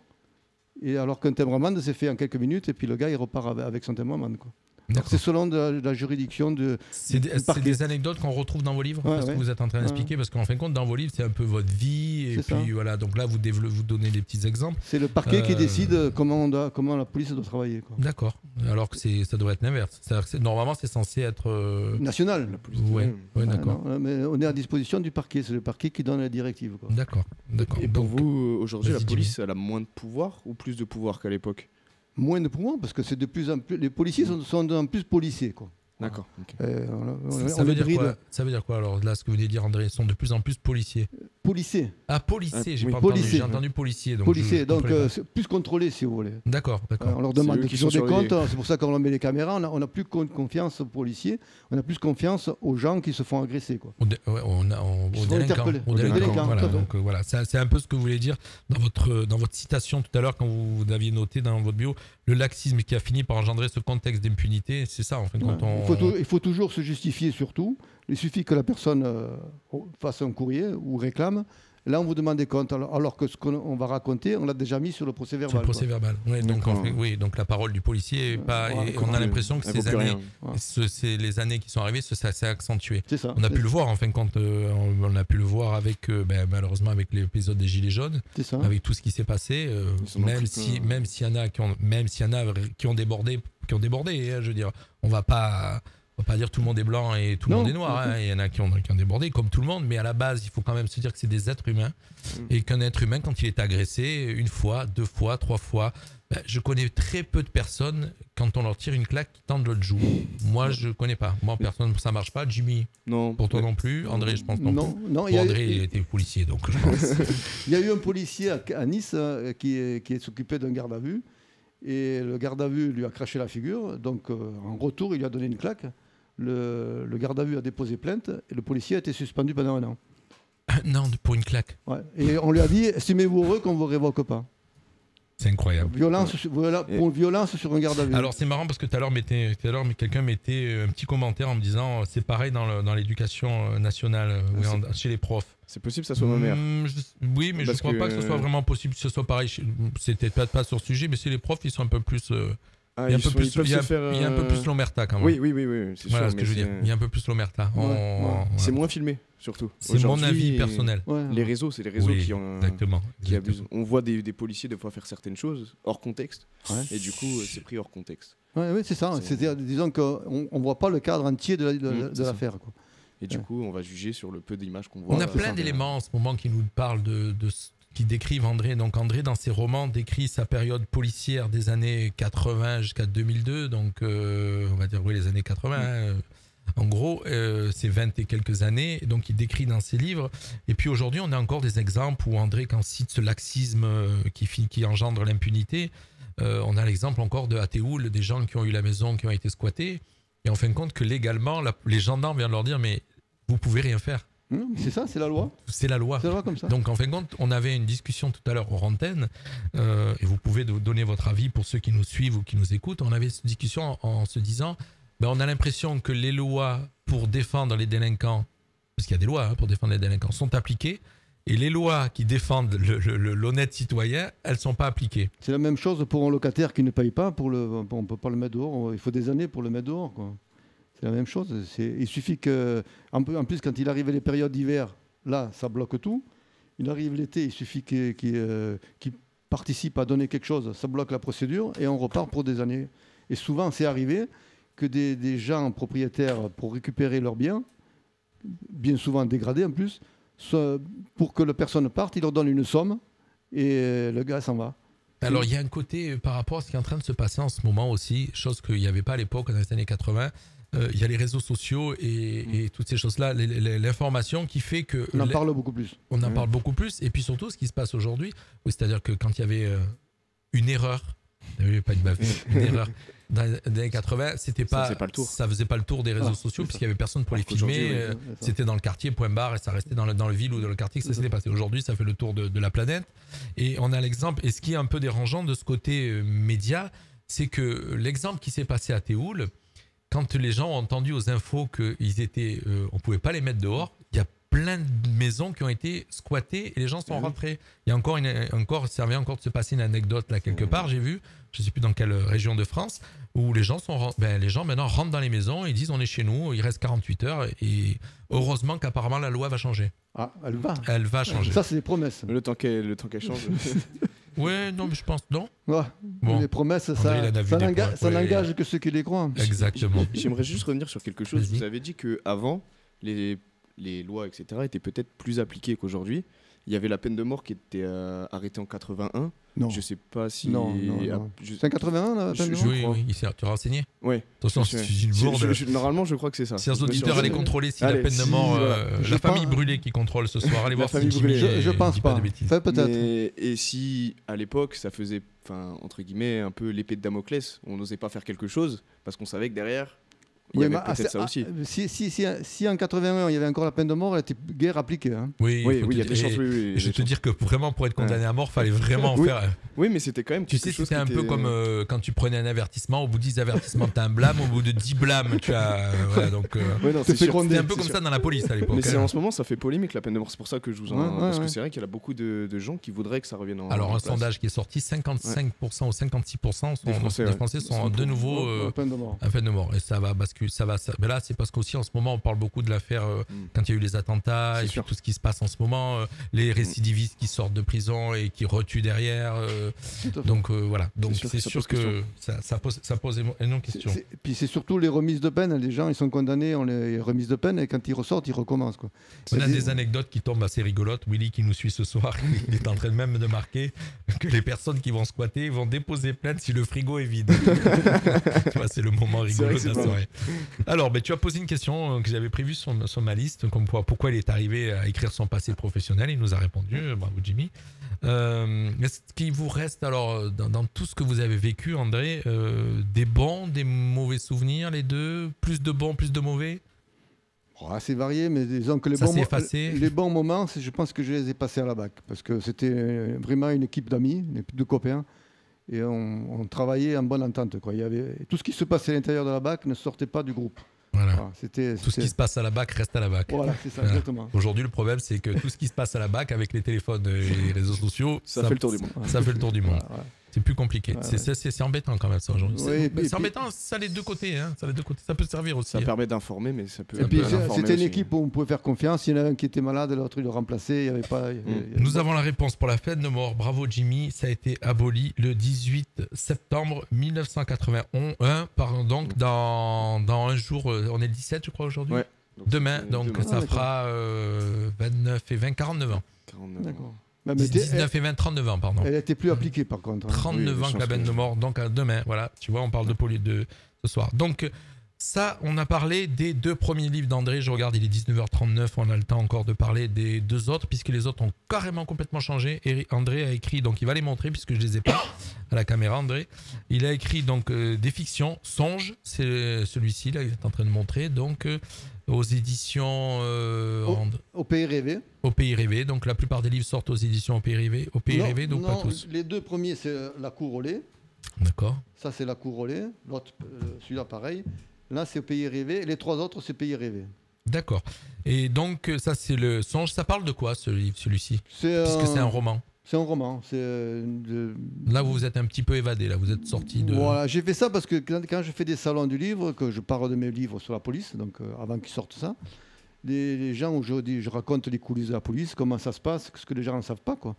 et alors qu'un timbre-amende c'est fait en quelques minutes, et puis le gars il repart avec son timbre-amende, quoi. Donc c'est selon la juridiction de. C'est des anecdotes qu'on retrouve dans vos livres, parce que vous êtes en train d'expliquer, parce qu'en fin de compte, dans vos livres, c'est un peu votre vie, et puis voilà, donc là vous donnez des petits exemples. C'est le parquet qui décide comment la police doit travailler, quoi. D'accord, alors que ça devrait être l'inverse. Normalement, c'est censé être. National. Ouais, d'accord. Non, mais on est à disposition du parquet, c'est le parquet qui donne la directive, quoi. D'accord. Et pour vous, aujourd'hui, la police, elle a moins de pouvoir ou plus de pouvoir qu'à l'époque ? Moins de pouvoir, parce que c'est de plus en plus. Les policiers sont de plus en plus policiers, quoi. D'accord. Okay. Ça veut dire quoi alors là, ce que vous venez de dire, André, sont de plus en plus policiers. Policiers. Ah, policiers, j'ai oui, pas entendu. J'ai entendu policiers. Donc c'est plus contrôlé, si vous voulez. D'accord. On leur demande toujours des comptes. C'est pour ça qu'on leur met les caméras. On n'a plus confiance aux policiers. On a plus confiance aux gens qui se font agresser, quoi. Aux délinquants. Voilà, donc voilà, c'est un peu ce que vous voulez dire dans votre citation tout à l'heure, quand vous aviez noté dans votre bio le laxisme qui a fini par engendrer ce contexte d'impunité. C'est ça, en fait. Il faut toujours se justifier, surtout. Il suffit que la personne fasse un courrier ou réclame. Là, on vous demande des comptes, alors que ce qu'on va raconter, on l'a déjà mis sur le procès verbal. Sur le procès verbal. Oui, donc la parole du policier, on a l'impression que c'est les années qui sont arrivées, ça s'est accentué. C'est ça. On a pu le voir, en fin de compte, on a pu le voir avec, malheureusement, avec l'épisode des Gilets jaunes, avec tout ce qui s'est passé, même s'il y en a qui ont débordé, je veux dire, on va pas dire tout le monde est blanc et tout le monde est noir. Il y en a qui ont débordé, comme tout le monde. Mais à la base, il faut quand même se dire que c'est des êtres humains. Et qu'un être humain, quand il est agressé, 1 fois, 2 fois, 3 fois, je connais très peu de personnes, quand on leur tire une claque, qui tendent l'autre joue. Moi, je connais pas. Moi, personne, ça marche pas. Jimmy, non. Pour toi non plus. André, je pense non plus. Non, André, il était policier, donc je pense. Il y a eu un policier à Nice qui s'occupait d'un garde à vue. Et le garde à vue lui a craché la figure. Donc, en retour, il lui a donné une claque. Le garde à vue a déposé plainte et le policier a été suspendu pendant 1 an. Non, pour une claque. Ouais. Et on lui a dit, estimez-vous heureux qu'on ne vous révoque pas. C'est incroyable. Pour violence sur un garde à vue. Alors c'est marrant parce que tout à l'heure quelqu'un mettait un petit commentaire en me disant c'est pareil dans l'éducation nationale, chez les profs. C'est possible que ça soit ma mère. Oui, mais je ne crois pas que ce soit vraiment possible que ce soit pareil. C'était pas sur ce sujet, mais chez les profs, ils sont un peu plus... il y a un peu plus l'omerta quand même. Oui, c'est voilà sûr. Ce que je veux dire. Il y a un peu plus l'omerta. C'est moins filmé, surtout. C'est mon avis personnel. Les réseaux, c'est les réseaux qui abusent. On voit des policiers des fois faire certaines choses hors contexte, et du coup, c'est pris hors contexte. Oui, c'est ça. C'est-à-dire, disons qu'on ne voit pas le cadre entier de l'affaire. Et du coup, on va juger sur le peu d'images qu'on voit. On a plein d'éléments en ce moment qui nous parlent de décrivent André. Donc André, dans ses romans, décrit sa période policière des années 80 jusqu'à 2002. Donc on va dire oui, les années 80. En gros, c'est 20 et quelques années. Donc il décrit dans ses livres. Et puis aujourd'hui, on a encore des exemples où André, quand cite ce laxisme qui engendre l'impunité, on a l'exemple encore de Athéoul, des gens qui ont eu la maison, qui ont été squattés. Et en fin de compte que légalement, les gendarmes viennent leur dire mais vous pouvez rien faire. C'est ça, c'est la loi. C'est la loi. C'est la loi comme ça. Donc en fin de compte, on avait une discussion tout à l'heure hors antenne, et vous pouvez donner votre avis pour ceux qui nous suivent ou qui nous écoutent. On avait cette discussion en se disant, on a l'impression que les lois pour défendre les délinquants, parce qu'il y a des lois pour défendre les délinquants, sont appliquées, et les lois qui défendent l'honnête citoyen, elles ne sont pas appliquées. C'est la même chose pour un locataire qui ne paye pas, on ne peut pas le mettre dehors, il faut des années pour le mettre dehors, quoi. C'est la même chose. Il suffit que, en plus, quand il arrive les périodes d'hiver, là, ça bloque tout. Il arrive l'été, il suffit qu'il participe à donner quelque chose, ça bloque la procédure et on repart pour des années. Et souvent, c'est arrivé que des gens propriétaires, pour récupérer leurs biens, bien souvent dégradés en plus, pour que la personne parte, ils leur donnent une somme et le gars s'en va. Alors, il y a un côté par rapport à ce qui est en train de se passer en ce moment aussi, chose qu'il n'y avait pas à l'époque, dans les années 80. Il y a les réseaux sociaux et toutes ces choses-là, l'information qui fait que... On en parle beaucoup plus. On en parle beaucoup plus. Et puis surtout, ce qui se passe aujourd'hui, c'est-à-dire que quand il y avait une erreur, pas une erreur, dans les années 80, ça faisait pas le tour des réseaux sociaux puisqu'il n'y avait personne pour les filmer. C'était dans le quartier, point barre, et ça restait dans le ville ou dans le quartier que ça s'était passé. Aujourd'hui, ça fait le tour de la planète. Et on a l'exemple, et ce qui est un peu dérangeant de ce côté média, c'est que l'exemple qui s'est passé à Théoul, quand les gens ont entendu aux infos qu'ils étaient, on pouvait pas les mettre dehors, il y a plein de maisons qui ont été squattées et les gens sont rentrés. Il y a ça vient encore de se passer une anecdote là quelque part, j'ai vu, je sais plus dans quelle région de France, où les gens maintenant rentrent dans les maisons et disent on est chez nous, il reste 48 heures et heureusement qu'apparemment la loi va changer. Ah, elle va. Elle va changer. Ça c'est des promesses. Le temps qu'elle change. Ouais, non, mais je pense non. Ouais. Bon. Les promesses, ça n'engage que ceux qui les croient. Exactement. J'aimerais juste revenir sur quelque chose. Vous avez dit que avant les lois, etc., étaient peut-être plus appliquées qu'aujourd'hui. Il y avait la peine de mort qui était arrêtée en 81. Non. Je sais pas si... Non. C'est en 81 la peine de mort. Oui, tu as renseigné. Oui. Attention, c'est une bourde. Normalement, je crois que c'est ça. Si un auditeur allait contrôler si la peine de mort... la famille brûlée qui contrôle ce soir. Allez voir si je pense pas. Peut-être. Et si, à l'époque, ça faisait, entre guillemets, un peu l'épée de Damoclès, on n'osait pas faire quelque chose, parce qu'on savait que derrière... Il y avait peut-être ça aussi. Si en 81 il y avait encore la peine de mort, elle était guère appliquée. Hein. Oui, il y a des chances. Je vais te dire que vraiment pour être condamné à mort, il fallait vraiment faire. Oui, mais c'était quand même. Tu sais, c'était un peu comme quand tu prenais un avertissement. Au bout de 10 avertissements, tu as un blâme. Au bout de 10 blâmes, tu as. Voilà, donc. C'était un peu comme ça dans la police à l'époque. Mais en ce moment, ça fait polémique la peine de mort. C'est pour ça que je vous en. Parce que c'est vrai qu'il y a beaucoup de gens qui voudraient que ça revienne en. Alors, un sondage qui est sorti, 55% ou 56% des Français sont de nouveau à peine de mort. Et ça va basculer. Mais là, c'est parce qu'aussi en ce moment, on parle beaucoup de l'affaire quand il y a eu les attentats et puis tout ce qui se passe en ce moment, les récidivistes qui sortent de prison et qui retuent derrière. Donc voilà. Donc c'est sûr que ça pose énormément de questions. Puis c'est surtout les remises de peine. Les gens, ils sont condamnés, on les remises de peine et quand ils ressortent, ils recommencent. Quoi. On a des anecdotes qui tombent assez rigolotes. Willy qui nous suit ce soir, il est en train même de marquer que les personnes qui vont squatter vont déposer plainte si le frigo est vide. Tu vois, c'est le moment rigolo de la soirée. Alors, tu as posé une question que j'avais prévue sur ma liste, comme pourquoi il est arrivé à écrire son passé professionnel. Il nous a répondu, bravo Jimmy. Est-ce qu'il vous reste, alors, dans tout ce que vous avez vécu, André, des bons, des mauvais souvenirs, les deux? Plus de bons, plus de mauvais? Assez varié, mais disons que les bons moments, je pense que je les ai passés à la BAC, parce que c'était vraiment une équipe d'amis, une équipe de copains. Et on travaillait en bonne entente. Quoi. Tout ce qui se passait à l'intérieur de la BAC ne sortait pas du groupe. Voilà. Tout ce qui se passe à la BAC reste à la BAC. Voilà, c'est ça, exactement. Aujourd'hui, le problème, c'est que tout ce qui se passe à la BAC avec les téléphones et les réseaux sociaux, ça fait le tour du monde. Ça fait le tour du monde. Voilà. C'est plus compliqué. C'est embêtant quand même ça aujourd'hui. Oui, c'est embêtant, ça a les deux côtés. Hein. Ça peut servir aussi. Ça permet d'informer, mais ça peut. Et puis c'était une équipe où on pouvait faire confiance. Il y en a un qui était malade, l'autre il le remplaçait. Il y avait pas. Nous avons la réponse pour la peine de mort. Bravo Jimmy. Ça a été aboli le 18 septembre 1981. Donc dans un jour, on est le 17 je crois aujourd'hui. Ouais. Demain, donc ça fera 29 et 20, 49 ans. 49 ans. D'accord. Même était- 19 et 20, 39 ans, pardon. Elle n'était plus appliquée par contre. 39 ans que la peine de mort, donc demain, voilà, tu vois, on parle de ce soir. Donc ça, on a parlé des 2 premiers livres d'André, je regarde, il est 19h39, on a le temps encore de parler des 2 autres, puisque les autres ont carrément complètement changé. Et André a écrit, donc il va les montrer, puisque je les ai pas à la caméra, André. Il a écrit donc des fictions, Songe, c'est celui-ci, là, il est en train de montrer, donc aux éditions... Au Pays Rêvé. Au Pays Rêvé, donc la plupart des livres sortent aux éditions Au Pays Rêvé, donc non, pas tous. Les 2 premiers, c'est La Cour au lait. D'accord. Ça, c'est La Cour au lait. L'autre, celui-là, pareil. Là, c'est Au Pays Rêvé. Les 3 autres, c'est Pays Rêvé. D'accord. Et donc, ça, c'est le Songe. Ça parle de quoi, ce livre, celui-ci? Puisque c'est un roman. C'est un roman. Là, vous vous êtes un petit peu évadé. Là, vous êtes sorti de... Voilà, j'ai fait ça parce que quand je fais des salons du livre, que je parle de mes livres sur la police, donc avant qu'ils sortent ça, les gens où je raconte les coulisses de la police, comment ça se passe, ce que les gens ne savent pas, quoi.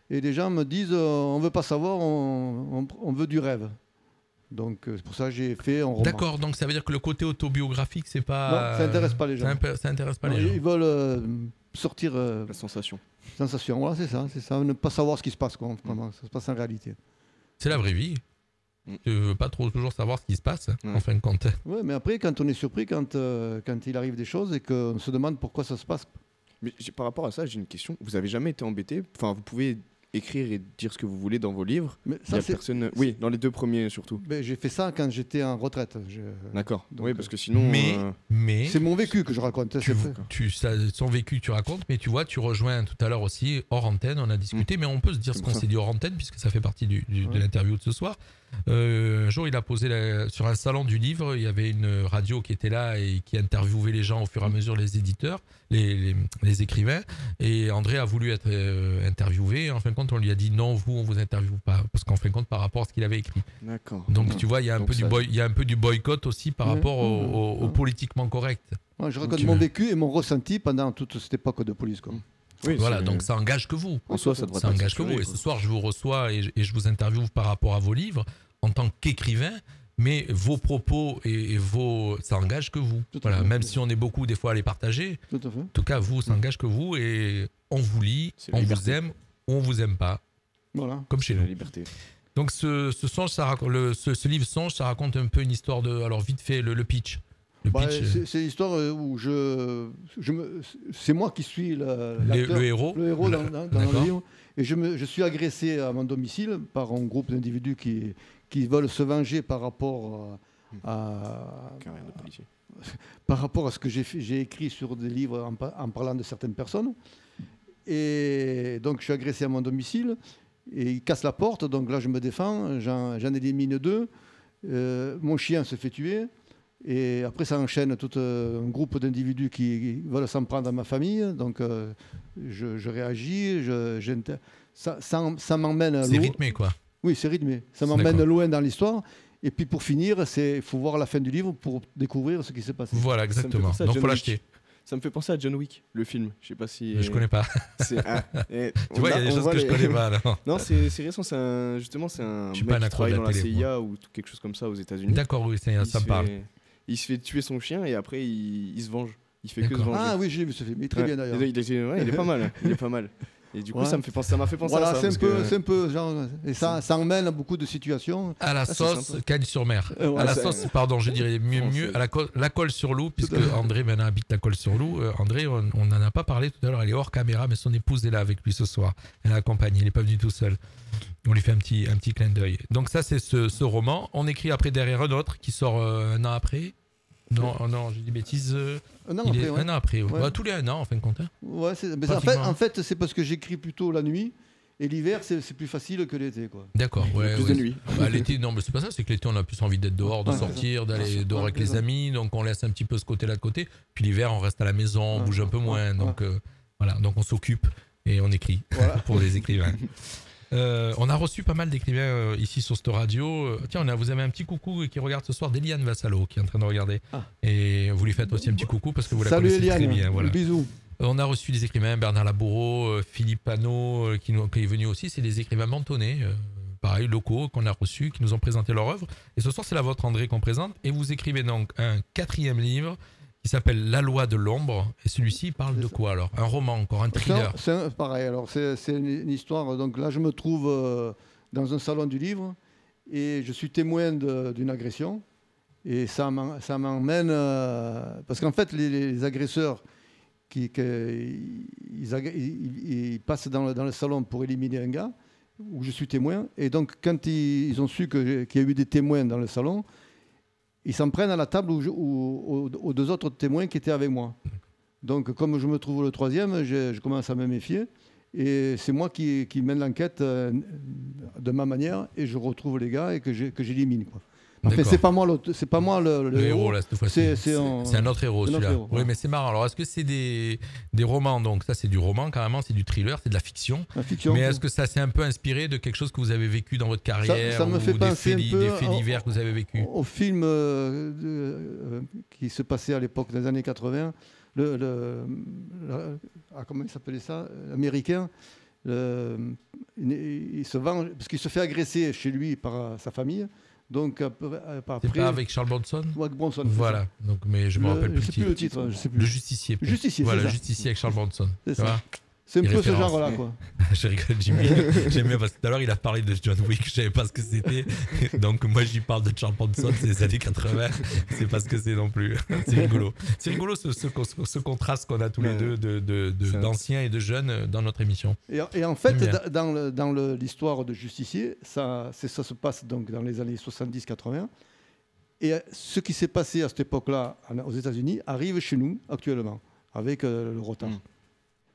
Et les gens me disent, on veut pas savoir, on veut du rêve. Donc c'est pour ça que j'ai fait un roman. D'accord, donc ça veut dire que le côté autobiographique, c'est pas... Non, ça n'intéresse pas les gens. Ça intéresse pas les gens. Ils veulent sortir... La sensation. Sensation, voilà, c'est ça. Ne pas savoir ce qui se passe, comment ça se passe en réalité. C'est la vraie vie. Tu veux pas toujours savoir ce qui se passe, en fin de compte. Oui, mais après, quand on est surpris, quand il arrive des choses et qu'on se demande pourquoi ça se passe. Mais par rapport à ça, j'ai une question. Vous avez jamais été embêté? Enfin, vous pouvez écrire et dire ce que vous voulez dans vos livres. Mais ça, personne... Oui, dans les 2 premiers surtout. Mais j'ai fait ça quand j'étais en retraite. D'accord. Oui, parce que sinon... Mais c'est mon vécu que je raconte. Son vécu, tu racontes, mais tu vois, tu rejoins tout à l'heure aussi, hors antenne, on a discuté, mais on peut se dire ce qu'on s'est dit hors antenne, puisque ça fait partie de l'interview de ce soir. Un jour, il a posé sur un salon du livre, il y avait une radio qui était là et qui interviewait les gens au fur et à mesure, les éditeurs, les écrivains, et André a voulu être interviewé. En fin de compte, on lui a dit non, on vous interviewe pas, parce qu'en fin de compte, par rapport à ce qu'il avait écrit. D'accord. Donc tu vois, il y a un peu du boycott aussi par rapport au politiquement correct. Ouais, je raconte mon vécu et mon ressenti pendant toute cette époque de police, quoi. Oui, voilà, donc ça engage que vous. En soi, ça devrait ça engage que vous. Et ce soir, je vous reçois et je vous interviewe par rapport à vos livres en tant qu'écrivain, mais vos propos ça engage que vous. Voilà, même si on est beaucoup des fois à les partager. Tout à fait. En tout cas, vous, ça engage que vous et on vous lit, on vous aime ou on vous aime pas. Voilà. Comme chez nous. La liberté. Donc ce livre Songe, ça raconte un peu une histoire de. Alors vite fait, le pitch. C'est l'histoire où c'est moi qui suis le héros dans le livre, et je suis agressé à mon domicile par un groupe d'individus qui veulent se venger par rapport par rapport à ce que j'ai écrit sur des livres en parlant de certaines personnes. Et donc je suis agressé à mon domicile et ils cassent la porte, donc là je me défends, j'en élimine 2, mon chien se fait tuer. Et après, ça enchaîne tout un groupe d'individus qui veulent s'en prendre à ma famille. Donc, je réagis. Ça m'emmène... C'est rythmé, quoi. Oui, c'est rythmé. Ça m'emmène loin dans l'histoire. Et puis, pour finir, il faut voir la fin du livre pour découvrir ce qui s'est passé. Voilà, exactement. Donc, il faut l'acheter. Ça me fait penser à John Wick, le film. Je sais pas si... Je connais pas. Tu vois, il y a des choses que je connais pas. Non, c'est récent. C'est un mec qui travaille dans la CIA ou quelque chose comme ça aux États-Unis. D'accord, oui, ça me parle. Il se fait tuer son chien et après il se venge. Il fait que se venger. Ah oui, j'ai vu ce film. Il est très bien d'ailleurs. Il est pas mal. Il est pas mal. Et du coup, ça m'a fait penser à ça. C'est un peu genre. Et ça emmène à beaucoup de situations. À la sauce Cagnes-sur-Mer. À la sauce, pardon, je dirais mieux, à la Colle-sur-Loup, puisque André maintenant habite la Colle-sur-Loup. André, on n'en a pas parlé tout à l'heure, elle est hors caméra, mais son épouse est là avec lui ce soir. Elle l'accompagne, il n'est pas venu tout seul. On lui fait un petit clin d'œil. Donc ça, c'est ce roman. On écrit après derrière un autre qui sort un an après. Non, je dis bêtises. Un an après. Ouais. Tous les 1 an, en fin de compte. Hein. Ouais, en fait, c'est parce que j'écris plutôt la nuit. Et l'hiver, c'est plus facile que l'été, quoi. D'accord, ouais. Plus de nuit. L'été, non, mais c'est pas ça. C'est que l'été, on a plus envie d'être dehors, de sortir, d'aller dehors avec les amis. Donc, on laisse un petit peu ce côté-là de côté. Puis l'hiver, on reste à la maison, on bouge un peu moins. Donc, voilà. Donc, on s'occupe et on écrit pour les écrivains. On a reçu pas mal d'écrivains ici sur cette radio. Tiens, vous avez un petit coucou qui regarde ce soir d'Eliane Vassalo qui est en train de regarder. Et vous lui faites aussi un petit coucou parce que vous la connaissez très bien. Voilà. Bisous. On a reçu des écrivains, Bernard Laboureau, Philippe Panot, qui est venu aussi. C'est des écrivains mentonnais, pareil, locaux, qu'on a reçus, qui nous ont présenté leur œuvre. Et ce soir, c'est la vôtre, André, qu'on présente. Et vous écrivez donc un 4e livre qui s'appelle La loi de l'ombre. Et celui-ci, il parle de quoi alors? Un roman encore, un thriller? Pareil, alors c'est une histoire. Donc là, je me trouve dans un salon du livre et je suis témoin d'une agression. Et ça m'emmène. Parce qu'en fait, les agresseurs, ils passent dans le salon pour éliminer un gars, où je suis témoin. Et donc, quand ils ont su qu'il y a eu des témoins dans le salon, ils s'en prennent à la table aux deux autres témoins qui étaient avec moi. Donc, comme je me trouve le troisième, je commence à me méfier. Et c'est moi qui mène l'enquête de ma manière, et je retrouve les gars et que j'élimine, quoi. Enfin, c'est pas moi le héros là cette fois-ci. C'est un autre héros celui-là. Ouais. Oui, mais c'est marrant. Alors, est-ce que c'est des romans? Donc ça, c'est du roman carrément, c'est du thriller, c'est de la fiction. Mais est-ce que ça s'est un peu inspiré de quelque chose que vous avez vécu dans votre carrière, ça me fait penser des faits divers que vous avez vécu? Au film qui se passait à l'époque des années 80, comment il s'appelait ça, américain. Il se venge parce qu'il se fait agresser chez lui par sa famille. Donc après, c'est pas avec Charles Bronson? Ouais, Bronson. Voilà. Donc, mais je me rappelle plus. Je sais plus le titre. Je sais plus. Le justicier. Voilà, le justicier avec Charles Bronson. C'est ça. C'est un peu ce genre-là, quoi. Je rigole, j'aime bien parce que tout à l'heure il a parlé de John Wick, je savais pas ce que c'était. Donc moi j'y parle de Charles Bronson, c'est les années 80, c'est pas ce que c'est non plus. C'est rigolo. C'est rigolo ce contraste qu'on a tous les deux d'anciens et de jeunes dans notre émission. Et en fait, dans l'histoire de Justicier, ça se passe donc dans les années 70-80. Et ce qui s'est passé à cette époque-là aux États-Unis arrive chez nous actuellement, avec le retard.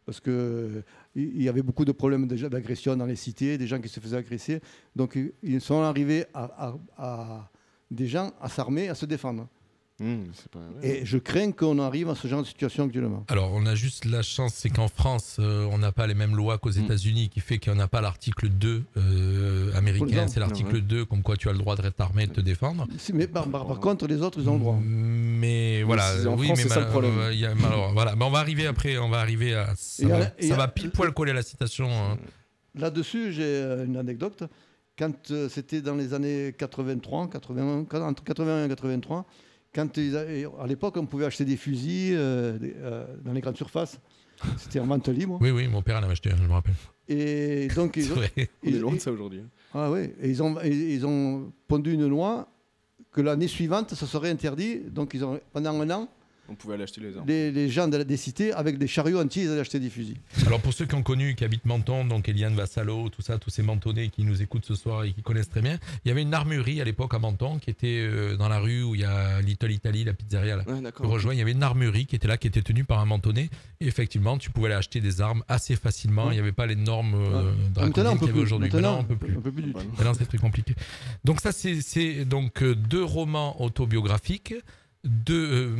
Parce qu'il y avait beaucoup de problèmes déjà d'agression dans les cités, des gens qui se faisaient agresser. Donc ils sont arrivés des gens à s'armer, à se défendre. Et je crains qu'on arrive à ce genre de situation actuellement. Alors on a juste la chance, c'est qu'en France, on n'a pas les mêmes lois qu'aux États-Unis, qui fait qu'on n'a pas l'article 2 américain, c'est l'article 2, comme quoi tu as le droit de rester armé et de te défendre. Mais par contre, les autres, ils ont le droit. Mais voilà, oui, mais c'est ça le problème. Voilà, mais on va arriver après, ça va pile poil coller à la citation. Là-dessus, j'ai une anecdote. Quand c'était dans les années 83, entre 81 et 83, à l'époque, on pouvait acheter des fusils dans les grandes surfaces. C'était en vente libre. Oui, mon père en avait acheté, je me rappelle. Et donc, on est loin de ça aujourd'hui. Ah oui, et ils ont pondu une loi que l'année suivante, ça serait interdit. Donc, pendant un an, on pouvait aller acheter les armes. Les gens des cités, avec des chariots entiers, ils allaient acheter des fusils. Alors pour ceux qui ont connu, qui habitent Menton, donc Eliane Vassalo, tout ça, tous ces Mentonnais qui nous écoutent ce soir et qui connaissent très bien, il y avait une armurerie à l'époque à Menton qui était dans la rue où il y a Little Italy, la pizzeria là. Il y avait une armurerie qui était là, qui était tenue par un Mentonnais. Et effectivement, tu pouvais aller acheter des armes assez facilement. Il n'y avait pas les normes draconiennes qu'il y avait aujourd'hui. Maintenant, on ne peut plus. Maintenant, c'est très compliqué. Donc ça, c'est donc 2 romans autobiographiques. Deux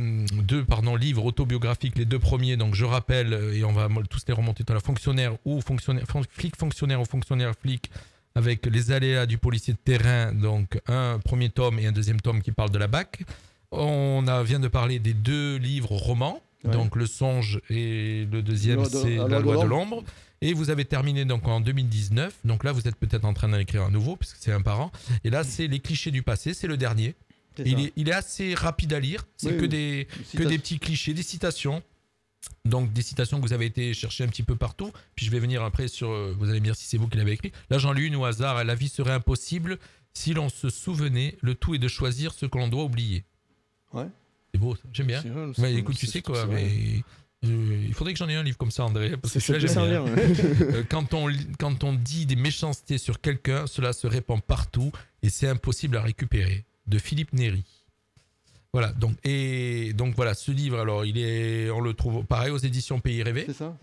livres autobiographiques, les 2 premiers, donc je rappelle, et on va tous les remonter dans la flic fonctionnaire ou fonctionnaire flic, avec les aléas du policier de terrain, donc un premier tome et un deuxième tome qui parle de la BAC. On vient de parler des 2 livres romans, donc Le Songe et le deuxième c'est La Loi de l'ombre. Et vous avez terminé donc en 2019, donc là vous êtes peut-être en train d'en écrire un nouveau, puisque c'est un par an. Et là c'est Les clichés du passé, c'est le dernier. Il est assez rapide à lire, c'est que des petits clichés, des citations. Donc des citations que vous avez été chercher un petit peu partout. Puis je vais venir après sur, vous allez me dire si c'est vous qui l'avez écrit. Là j'en lis une au hasard, la vie serait impossible si l'on se souvenait, le tout est de choisir ce que l'on doit oublier. Ouais. C'est beau ça, j'aime bien. Écoute, tu sais quoi, mais... il faudrait que j'en ai un livre comme ça, André, parce que celui-là j'aime bien. Quand on dit des méchancetés sur quelqu'un, cela se répand partout et c'est impossible à récupérer. De Philippe Néry. Voilà, donc voilà, ce livre, alors on le trouve pareil aux éditions Pays Rêvé. C'est ça.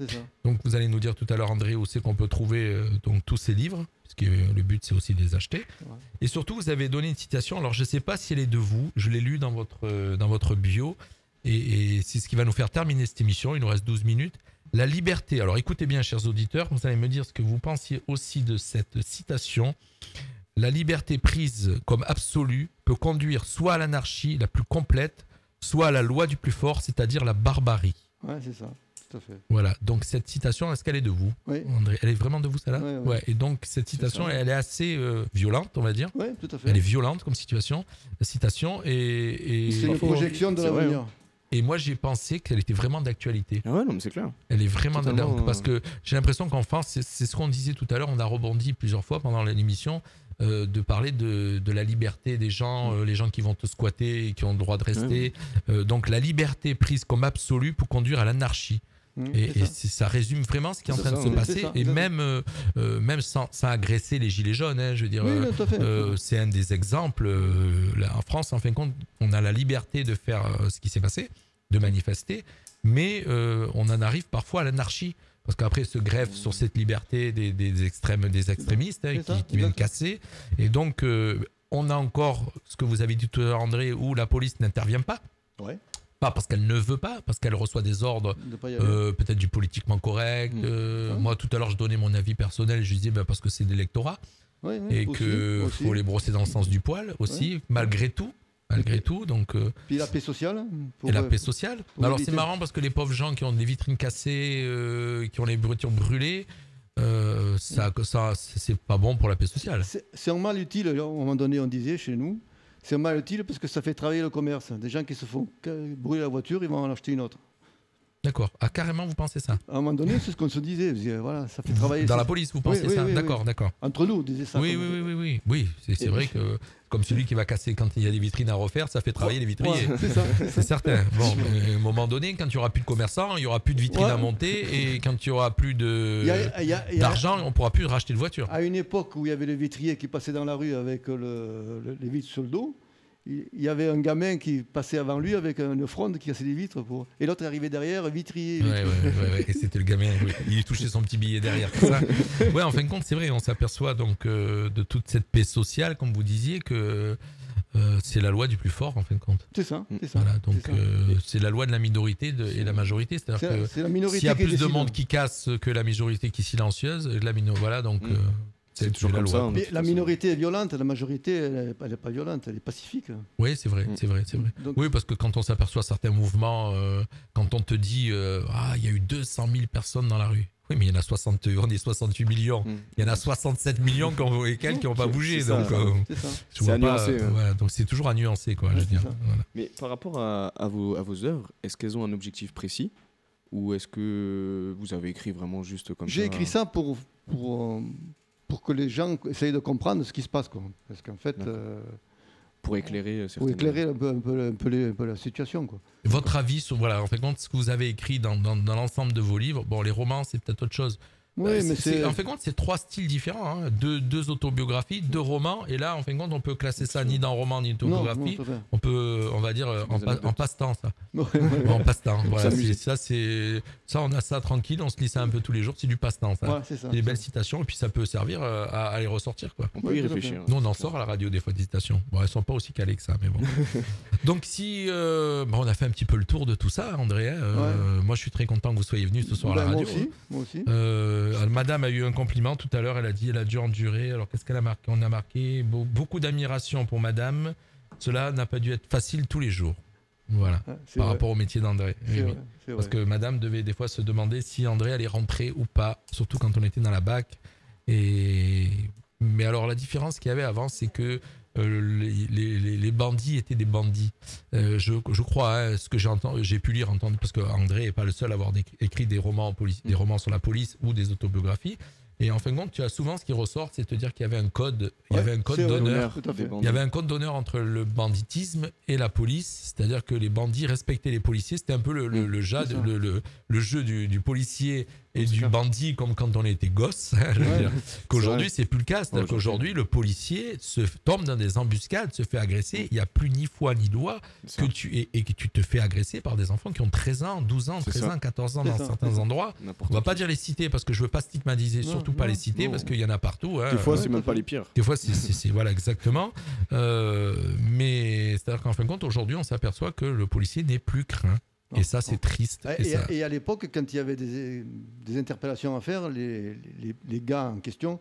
Donc vous allez nous dire tout à l'heure, André, où c'est qu'on peut trouver donc tous ces livres, parce que le but c'est aussi de les acheter. Ouais. Et surtout, vous avez donné une citation, alors je ne sais pas si elle est de vous, je l'ai lue dans votre bio, et c'est ce qui va nous faire terminer cette émission, il nous reste 12 minutes. La liberté, alors écoutez bien chers auditeurs, vous allez me dire ce que vous pensiez aussi de cette citation. La liberté prise comme absolue peut conduire soit à l'anarchie la plus complète, soit à la loi du plus fort, c'est-à-dire la barbarie. Ouais, c'est ça, tout à fait. Voilà, donc cette citation, est-ce qu'elle est de vous, André? Elle est vraiment de vous, celle-là? Ouais. Et donc cette citation, elle est assez violente, on va dire. Oui, tout à fait. Elle est violente comme citation. Et c'est une projection de l'avenir. Et moi, j'ai pensé qu'elle était vraiment d'actualité. Ah ouais, non, mais c'est clair. Elle est vraiment Totalement, parce que j'ai l'impression qu'en France, c'est ce qu'on disait tout à l'heure, on a rebondi plusieurs fois pendant l'émission, de parler de la liberté des gens, les gens qui vont te squatter et qui ont le droit de rester. Donc la liberté prise comme absolue pour conduire à l'anarchie. Et ça résume vraiment ce qui est en train de se passer. Et même sans agresser les gilets jaunes, hein, je veux dire, c'est un des exemples. Là, en France, en fin de compte, on a la liberté de faire ce qui s'est passé, de manifester, mais on en arrive parfois à l'anarchie. Parce qu'après, se greffent sur cette liberté des extrémistes hein, qui viennent casser. Et donc, on a encore ce que vous avez dit tout à l'heure, André, où la police n'intervient pas. Ouais. Pas parce qu'elle ne veut pas, parce qu'elle reçoit des ordres peut-être du politiquement correct. Moi, tout à l'heure, je donnais mon avis personnel et je disais parce que c'est de l'électorat et qu'il faut les brosser dans le sens du poil aussi, malgré tout. Donc, puis la paix sociale. La paix sociale. Alors c'est marrant parce que les pauvres gens qui ont des vitrines cassées, qui ont les voitures brûlées, ça c'est pas bon pour la paix sociale. C'est un mal utile, à un moment donné on disait chez nous, c'est un mal utile parce que ça fait travailler le commerce. Des gens qui se font brûler la voiture, ils vont en acheter une autre. D'accord. Ah, carrément, vous pensez ça? À un moment donné, c'est ce qu'on se disait. Voilà, ça fait travailler. Dans la police, vous pensez ça? D'accord. Entre nous, on disait ça. Oui, c'est vrai que comme celui qui va casser quand il y a des vitrines à refaire, ça fait travailler les vitriers. C'est certain. Bon, à un moment donné, quand il n'y aura plus de commerçants, il n'y aura plus de vitrines à monter et quand il n'y aura plus d'argent, on ne pourra plus racheter de voiture. À une époque où il y avait le vitrier qui passait dans la rue avec les vitres sur le dos, il y avait un gamin qui passait avant lui avec une fronde qui cassait les vitres et l'autre arrivait derrière, vitrier. Ouais. Et c'était le gamin, il touchait son petit billet derrière. Ça. Ouais, en fin de compte, c'est vrai, on s'aperçoit donc de toute cette paix sociale, comme vous disiez, que c'est la loi du plus fort, en fin de compte. C'est ça. Voilà, donc c'est la loi de la minorité et la majorité. C'est-à-dire que s'il y a plus de monde qui casse que la majorité qui est silencieuse, voilà, donc... C'est toujours comme ça. Mais la minorité est violente, la majorité, elle n'est pas violente, elle est pacifique. Oui, c'est vrai. Donc, oui, parce que quand on s'aperçoit certains mouvements, quand on te dit il y a eu 200 000 personnes dans la rue. Oui, mais il y en a 68 millions. Il y en a 67 millions qui n'ont pas bougé. Donc, c'est à nuancer. Donc c'est toujours à nuancer, quoi. Je veux dire. Voilà. Mais par rapport à vos œuvres, est-ce qu'elles ont un objectif précis ou est-ce que vous avez écrit vraiment juste comme ça? J'ai écrit ça pour que les gens essayent de comprendre ce qui se passe, quoi. Parce qu'en fait... pour éclairer un peu la situation, quoi. Votre avis sur, en fait, ce que vous avez écrit dans l'ensemble de vos livres, bon, les romans, c'est peut-être autre chose. Oui, mais c'est... En fin de compte, c'est 3 styles différents. Hein. Deux autobiographies, 2 romans. Et là, en fin de compte, on peut classer ça ni dans roman ni autobiographie. On va dire, en passe-temps, ça. En passe-temps. Voilà, ça, on a ça tranquille. On se lit ça un peu tous les jours. C'est du passe-temps, ça. C'est ça. Des belles citations. Et puis, ça peut servir à les ressortir, quoi. On peut y réfléchir. Nous, on en sort à la radio, des fois, des citations. Bon, elles sont pas aussi calées que ça, mais bon. Donc, si on a fait un petit peu le tour de tout ça, André, moi, je suis très content que vous soyez venu ce soir à la radio. Moi aussi. Madame a eu un compliment tout à l'heure, elle a dit elle a dû endurer. Alors qu'est-ce qu'elle a marqué? On a marqué beaucoup d'admiration pour madame. Cela n'a pas dû être facile tous les jours. Voilà, par rapport au métier d'André. Parce que madame devait des fois se demander si André allait rentrer ou pas, surtout quand on était dans la BAC. Mais alors la différence qu'il y avait avant, c'est que les bandits étaient des bandits. Je crois, ce que j'ai pu lire, entendre, parce que André n'est pas le seul à avoir écrit des romans sur la police ou des autobiographies. Et en fin de compte, tu as souvent ce qui ressort, c'est de dire qu'il y avait un code, d'honneur. Il y avait un code d'honneur entre le banditisme et la police, c'est-à-dire que les bandits respectaient les policiers. C'était un peu le jeu du policier et du bandit, comme quand on était gosse. Qu'aujourd'hui, c'est plus le cas. C'est-à-dire qu'aujourd'hui, le policier tombe dans des embuscades, se fait agresser. Il n'y a plus ni foi ni loi que tu te fais agresser par des enfants qui ont 13 ans, 12 ans, 13 ans, 14 ans dans certains endroits. On ne va pas dire les citer parce que je ne veux pas stigmatiser, surtout pas les citer parce qu'il y en a partout. Des fois, c'est même pas les pires. Des fois, c'est voilà, exactement. Mais c'est-à-dire qu'en fin de compte, aujourd'hui, on s'aperçoit que le policier n'est plus craint. Et ça, c'est triste. Et à l'époque, quand il y avait des interpellations à faire, les gars en question,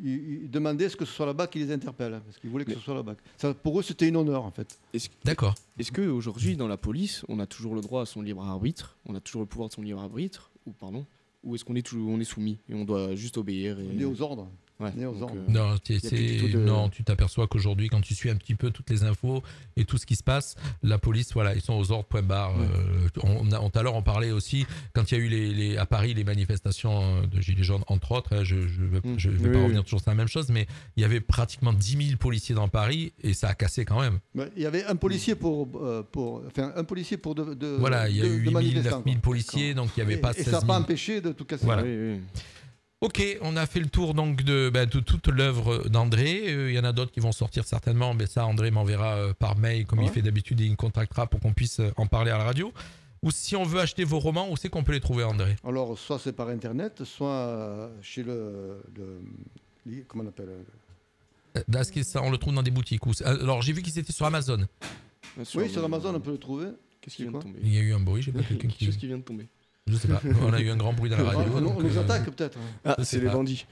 ils demandaient ce que ce soit la BAC qui les interpelle, parce qu'ils voulaient que ce soit la BAC. Ça, pour eux, c'était une honneur, en fait. D'accord. Est-ce qu'aujourd'hui, dans la police, on a toujours le droit à son libre arbitre? On a toujours le pouvoir de son libre arbitre? Ou est-ce qu'on est soumis et on doit juste obéir On est aux ordres. Ouais, né aux donc, ordres. Non, y a plus du tout de- non, tu t'aperçois qu'aujourd'hui, quand tu suis un petit peu toutes les infos et tout ce qui se passe, la police, voilà, ils sont aux ordres, point barre. Ouais. Tout à l'heure, on parlait aussi, quand il y a eu à Paris les manifestations de Gilets jaunes, entre autres, hein, je vais pas revenir toujours sur la même chose, mais il y avait pratiquement 10 000 policiers dans Paris et ça a cassé quand même. Ouais, il y avait un policier pour un policier pour Voilà, il y a eu 8 000, manifestants, 9 000 quoi. policiers, donc il n'y avait pas Et 16 ça 000. n'a pas empêché de tout casser. Voilà. Oui, oui. Ok, on a fait le tour donc de toute l'œuvre d'André. Il y en a d'autres qui vont sortir certainement. Mais ça, André m'enverra par mail comme il fait d'habitude et il me contactera pour qu'on puisse en parler à la radio. Ou si on veut acheter vos romans, où c'est qu'on peut les trouver, André? Alors, soit c'est par Internet, soit chez comment on appelle Est-ce que ça, on le trouve dans des boutiques Alors, j'ai vu qu'ils étaient sur Amazon. Oui, sur Amazon, on peut le trouver. Qu'est-ce qui vient de tomber? Il y a eu un bruit, j'ai pas quelqu'un Quelque chose qui vient de tomber. Je sais pas, on a eu un grand bruit dans la radio. On nous attaque peut-être. Ah, Je c'est sais les pas. bandits.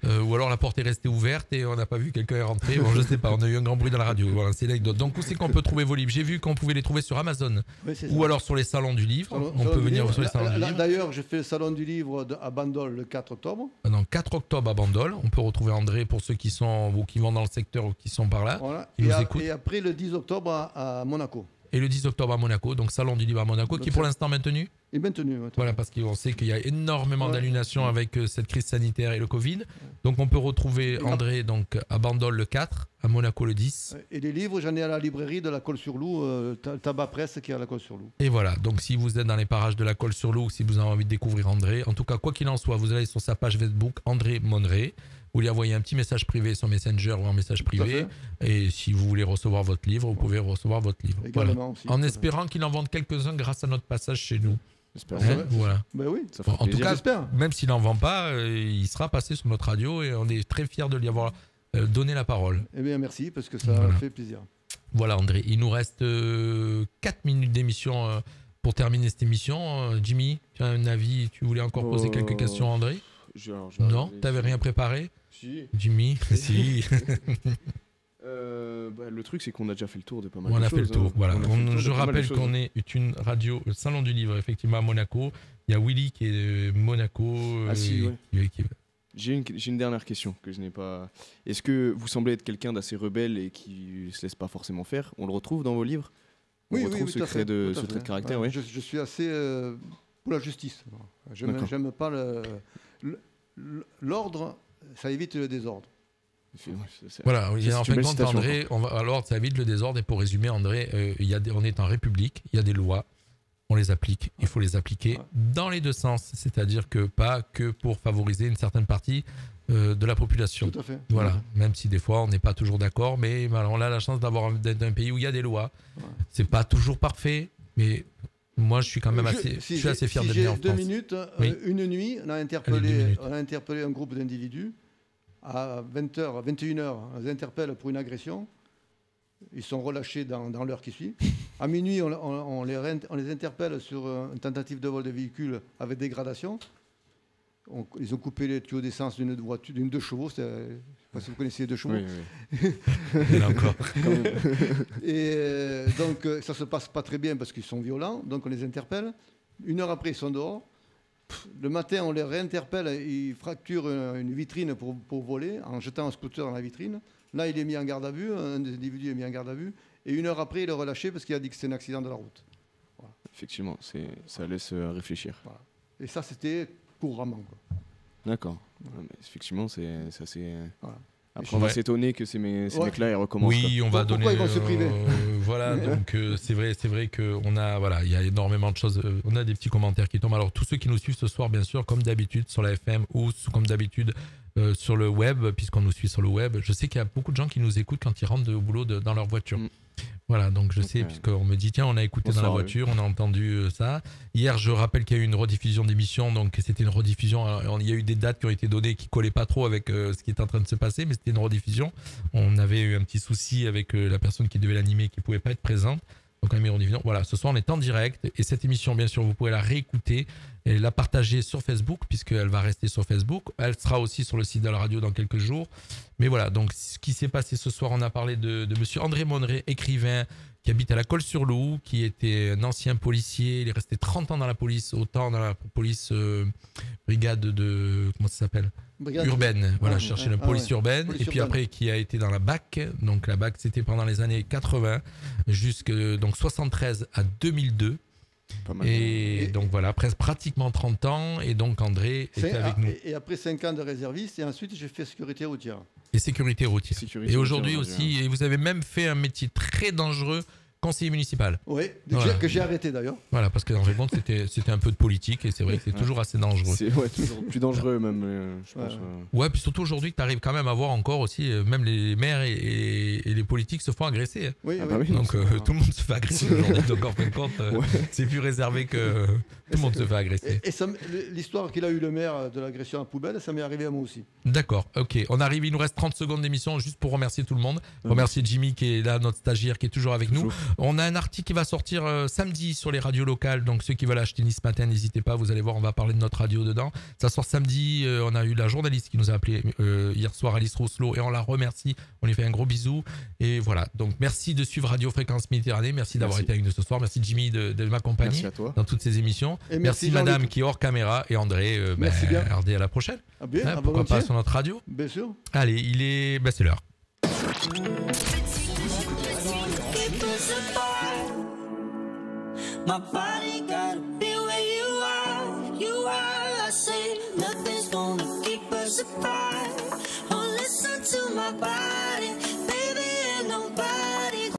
Ou alors la porte est restée ouverte et on n'a pas vu quelqu'un est rentré. Bon, je sais pas, on a eu un grand bruit dans la radio. Voilà, c'est l'anecdote. Donc, où c'est qu'on peut trouver vos livres? J'ai vu qu'on pouvait les trouver sur Amazon. Oui, c'est Ou ça. alors sur les salons du livre. On Salon peut du venir livre. sur les salons du livre. D'ailleurs, j'ai fait le salon du livre à Bandol le 4 octobre. Donc 4 octobre à Bandol, on peut retrouver André pour ceux qui sont ou qui vont dans le secteur ou qui sont par là, Voilà. qui nous écoutent. Et après le 10 octobre à Monaco. Et le 10 octobre à Monaco, donc salon du livre à Monaco, qui est pour l'instant maintenu. Et maintenu. Ouais, Voilà, parce qu'on sait qu'il y a énormément Ouais. d'annulations avec cette crise sanitaire et le Covid. Donc on peut retrouver André donc à Bandol le 4, à Monaco le 10. Et les livres, j'en ai à la librairie de la Colle-sur-Loup, Tabac Presse qui est à la Colle-sur-Loup. Et voilà, donc si vous êtes dans les parages de la Colle-sur-Loup, si vous avez envie de découvrir André, en tout cas, quoi qu'il en soit, vous allez sur sa page Facebook, André Monneray. Vous lui envoyez un petit message privé sur Messenger ou en message privé. Et si vous voulez recevoir votre livre, vous pouvez recevoir votre livre. Également Voilà. aussi, En espérant qu'il en vende quelques-uns grâce à notre passage chez nous. J'espère. Hein, voilà. Ben oui, Ça Bon, fait en tout plaisir. cas, j'espère. même s'il n'en vend pas, il sera passé sur notre radio et on est très fiers de lui avoir donné la parole. Eh bien, merci, parce que ça Voilà. fait plaisir. Voilà, André. Il nous reste 4 minutes d'émission pour terminer cette émission. Jimmy, tu as un avis? Tu voulais encore poser quelques questions à André? Non, tu n'avais rien préparé? Si. Jimmy, si. Le truc, c'est qu'on a déjà fait le tour de pas mal On de a choses. fait le tour. hein. Voilà. On a fait le tour de Je pas mal de rappelle choses. qu'on est une radio, le salon du livre, effectivement, à Monaco. Il y a Willy qui est de Monaco. Ah si, ouais. qui- J'ai une dernière question que je n'ai pas. Est-ce que vous semblez être quelqu'un d'assez rebelle et qui se laisse pas forcément faire? On le retrouve dans vos livres? On Oui, retrouve oui, ce tout à trait fait, de, tout à ce fait. trait de caractère, Ouais, oui. je suis assez pour la justice. D'accord. J'aime pas l'ordre, ça évite le désordre. Voilà, Ça, il y a, c'est en une fin de belle compte, citation, André, alors ça évite le désordre. Et pour résumer, André, on est en République, il y a des lois, on les applique, il faut les appliquer dans les deux sens. C'est-à-dire que pas que pour favoriser une certaine partie de la population. Tout à fait. Voilà, même si des fois on n'est pas toujours d'accord, mais voilà, on a la chance d'être un pays où il y a des lois. C'est pas toujours parfait, mais moi je suis quand même assez fier d'être né en j'ai 2 France. minutes, Oui. une nuit, on a Allez, 2 interpellé minutes. un groupe d'individus à 20h, 21h, on les interpelle pour une agression. Ils sont relâchés dans l'heure qui suit. À minuit, on les interpelle sur une tentative de vol de véhicule avec dégradation. Ils ont coupé les tuyaux d'essence d'une voiture, d'une 2 chevaux. Je ne sais pas si vous connaissez les 2 chevaux. Oui. Et là encore. Et donc, ça ne se passe pas très bien parce qu'ils sont violents. Donc, on les interpelle. 1 heure après, ils sont dehors. Le matin, on les réinterpelle. Ils fracturent une vitrine pour voler en jetant un scooter dans la vitrine. Là, il est mis en garde à vue. Un des individus est mis en garde à vue. Et 1 heure après, il est relâché parce qu'il a dit que c'était un accident de la route. Voilà. Effectivement, ça laisse réfléchir. Voilà. Et ça, c'était couramment, quoi. D'accord. Ouais, mais effectivement, c'est assez. Voilà. Après, on va s'étonner que ces mecs-là ils recommencent. Oui, quoi. on va donner. Pourquoi ils vont se priver Voilà, donc c'est vrai que on a, voilà, il y a énormément de choses. On a des petits commentaires qui tombent. Alors tous ceux qui nous suivent ce soir, bien sûr, comme d'habitude sur la FM ou comme d'habitude sur le web, puisqu'on nous suit sur le web. Je sais qu'il y a beaucoup de gens qui nous écoutent quand ils rentrent au boulot dans leur voiture. Voilà, donc je sais, puisqu'on me dit, tiens, on a écouté dans la voiture, on a entendu ça. Hier, je rappelle qu'il y a eu une rediffusion d'émission, donc c'était une rediffusion. Il y a eu des dates qui ont été données qui collaient pas trop avec ce qui est en train de se passer, mais c'était une rediffusion. On avait eu un petit souci avec la personne qui devait l'animer qui pouvait pas être présente. Donc on a mis en rediffusion. Voilà, ce soir on est en direct et cette émission, bien sûr, vous pouvez la réécouter et la partager sur Facebook, puisqu'elle va rester sur Facebook. Elle sera aussi sur le site de la radio dans quelques jours. Mais voilà, donc ce qui s'est passé ce soir, on a parlé de monsieur André Monneret, écrivain, qui habite à la Colle-sur-Loup, qui était un ancien policier. Il est resté 30 ans dans la police, autant dans la police brigade de... Comment ça s'appelle ? Urbaine. Voilà, je cherchais la police urbaine. Police et puis urbaine. Après, qui a été dans la BAC. Donc la BAC, c'était pendant les années 80, jusque donc 73 à 2002. Et donc voilà, presque pratiquement 30 ans. Et donc André était avec nous. Et après 5 ans de réserviste, et ensuite j'ai fait sécurité routière. Et sécurité routière. Et aujourd'hui aussi, et vous avez même fait un métier très dangereux, conseiller municipal. Oui, voilà. Que j'ai arrêté d'ailleurs. Voilà, parce que dans le fond, c'était un peu de politique et c'est vrai que c'est toujours assez dangereux. C'est toujours plus dangereux même, je pense. Ouais, puis surtout aujourd'hui, tu arrives quand même à voir encore aussi, même les maires et les politiques se font agresser. Oui, donc tout le monde se fait agresser aujourd'hui. Donc en fin de compte, c'est plus réservé que tout le monde se fait agresser. Et l'histoire qu'il a eu le maire de l'agression à poubelle, ça m'est arrivé à moi aussi. D'accord, ok. On arrive, il nous reste 30 secondes d'émission juste pour remercier tout le monde. Remercier Jimmy qui est là, notre stagiaire qui est toujours avec nous. On a un article qui va sortir samedi sur les radios locales, donc ceux qui veulent acheter Nice Matin, n'hésitez pas, vous allez voir, on va parler de notre radio dedans. Ça sort samedi, on a eu la journaliste qui nous a appelé hier soir, Alice Rousselot, et on la remercie, on lui fait un gros bisou. Et voilà, donc merci de suivre Radio Fréquence Méditerranée, merci d'avoir été avec nous ce soir, merci Jimmy de m'accompagner dans toutes ces émissions. Et merci madame qui est hors caméra, et André, merci bien. Regardez à la prochaine. Ah bien, pourquoi pas sur notre radio. Bien sûr. Allez, c'est l'heure. My body gotta be where you are. I say nothing's gonna keep us apart. Oh, listen to my body.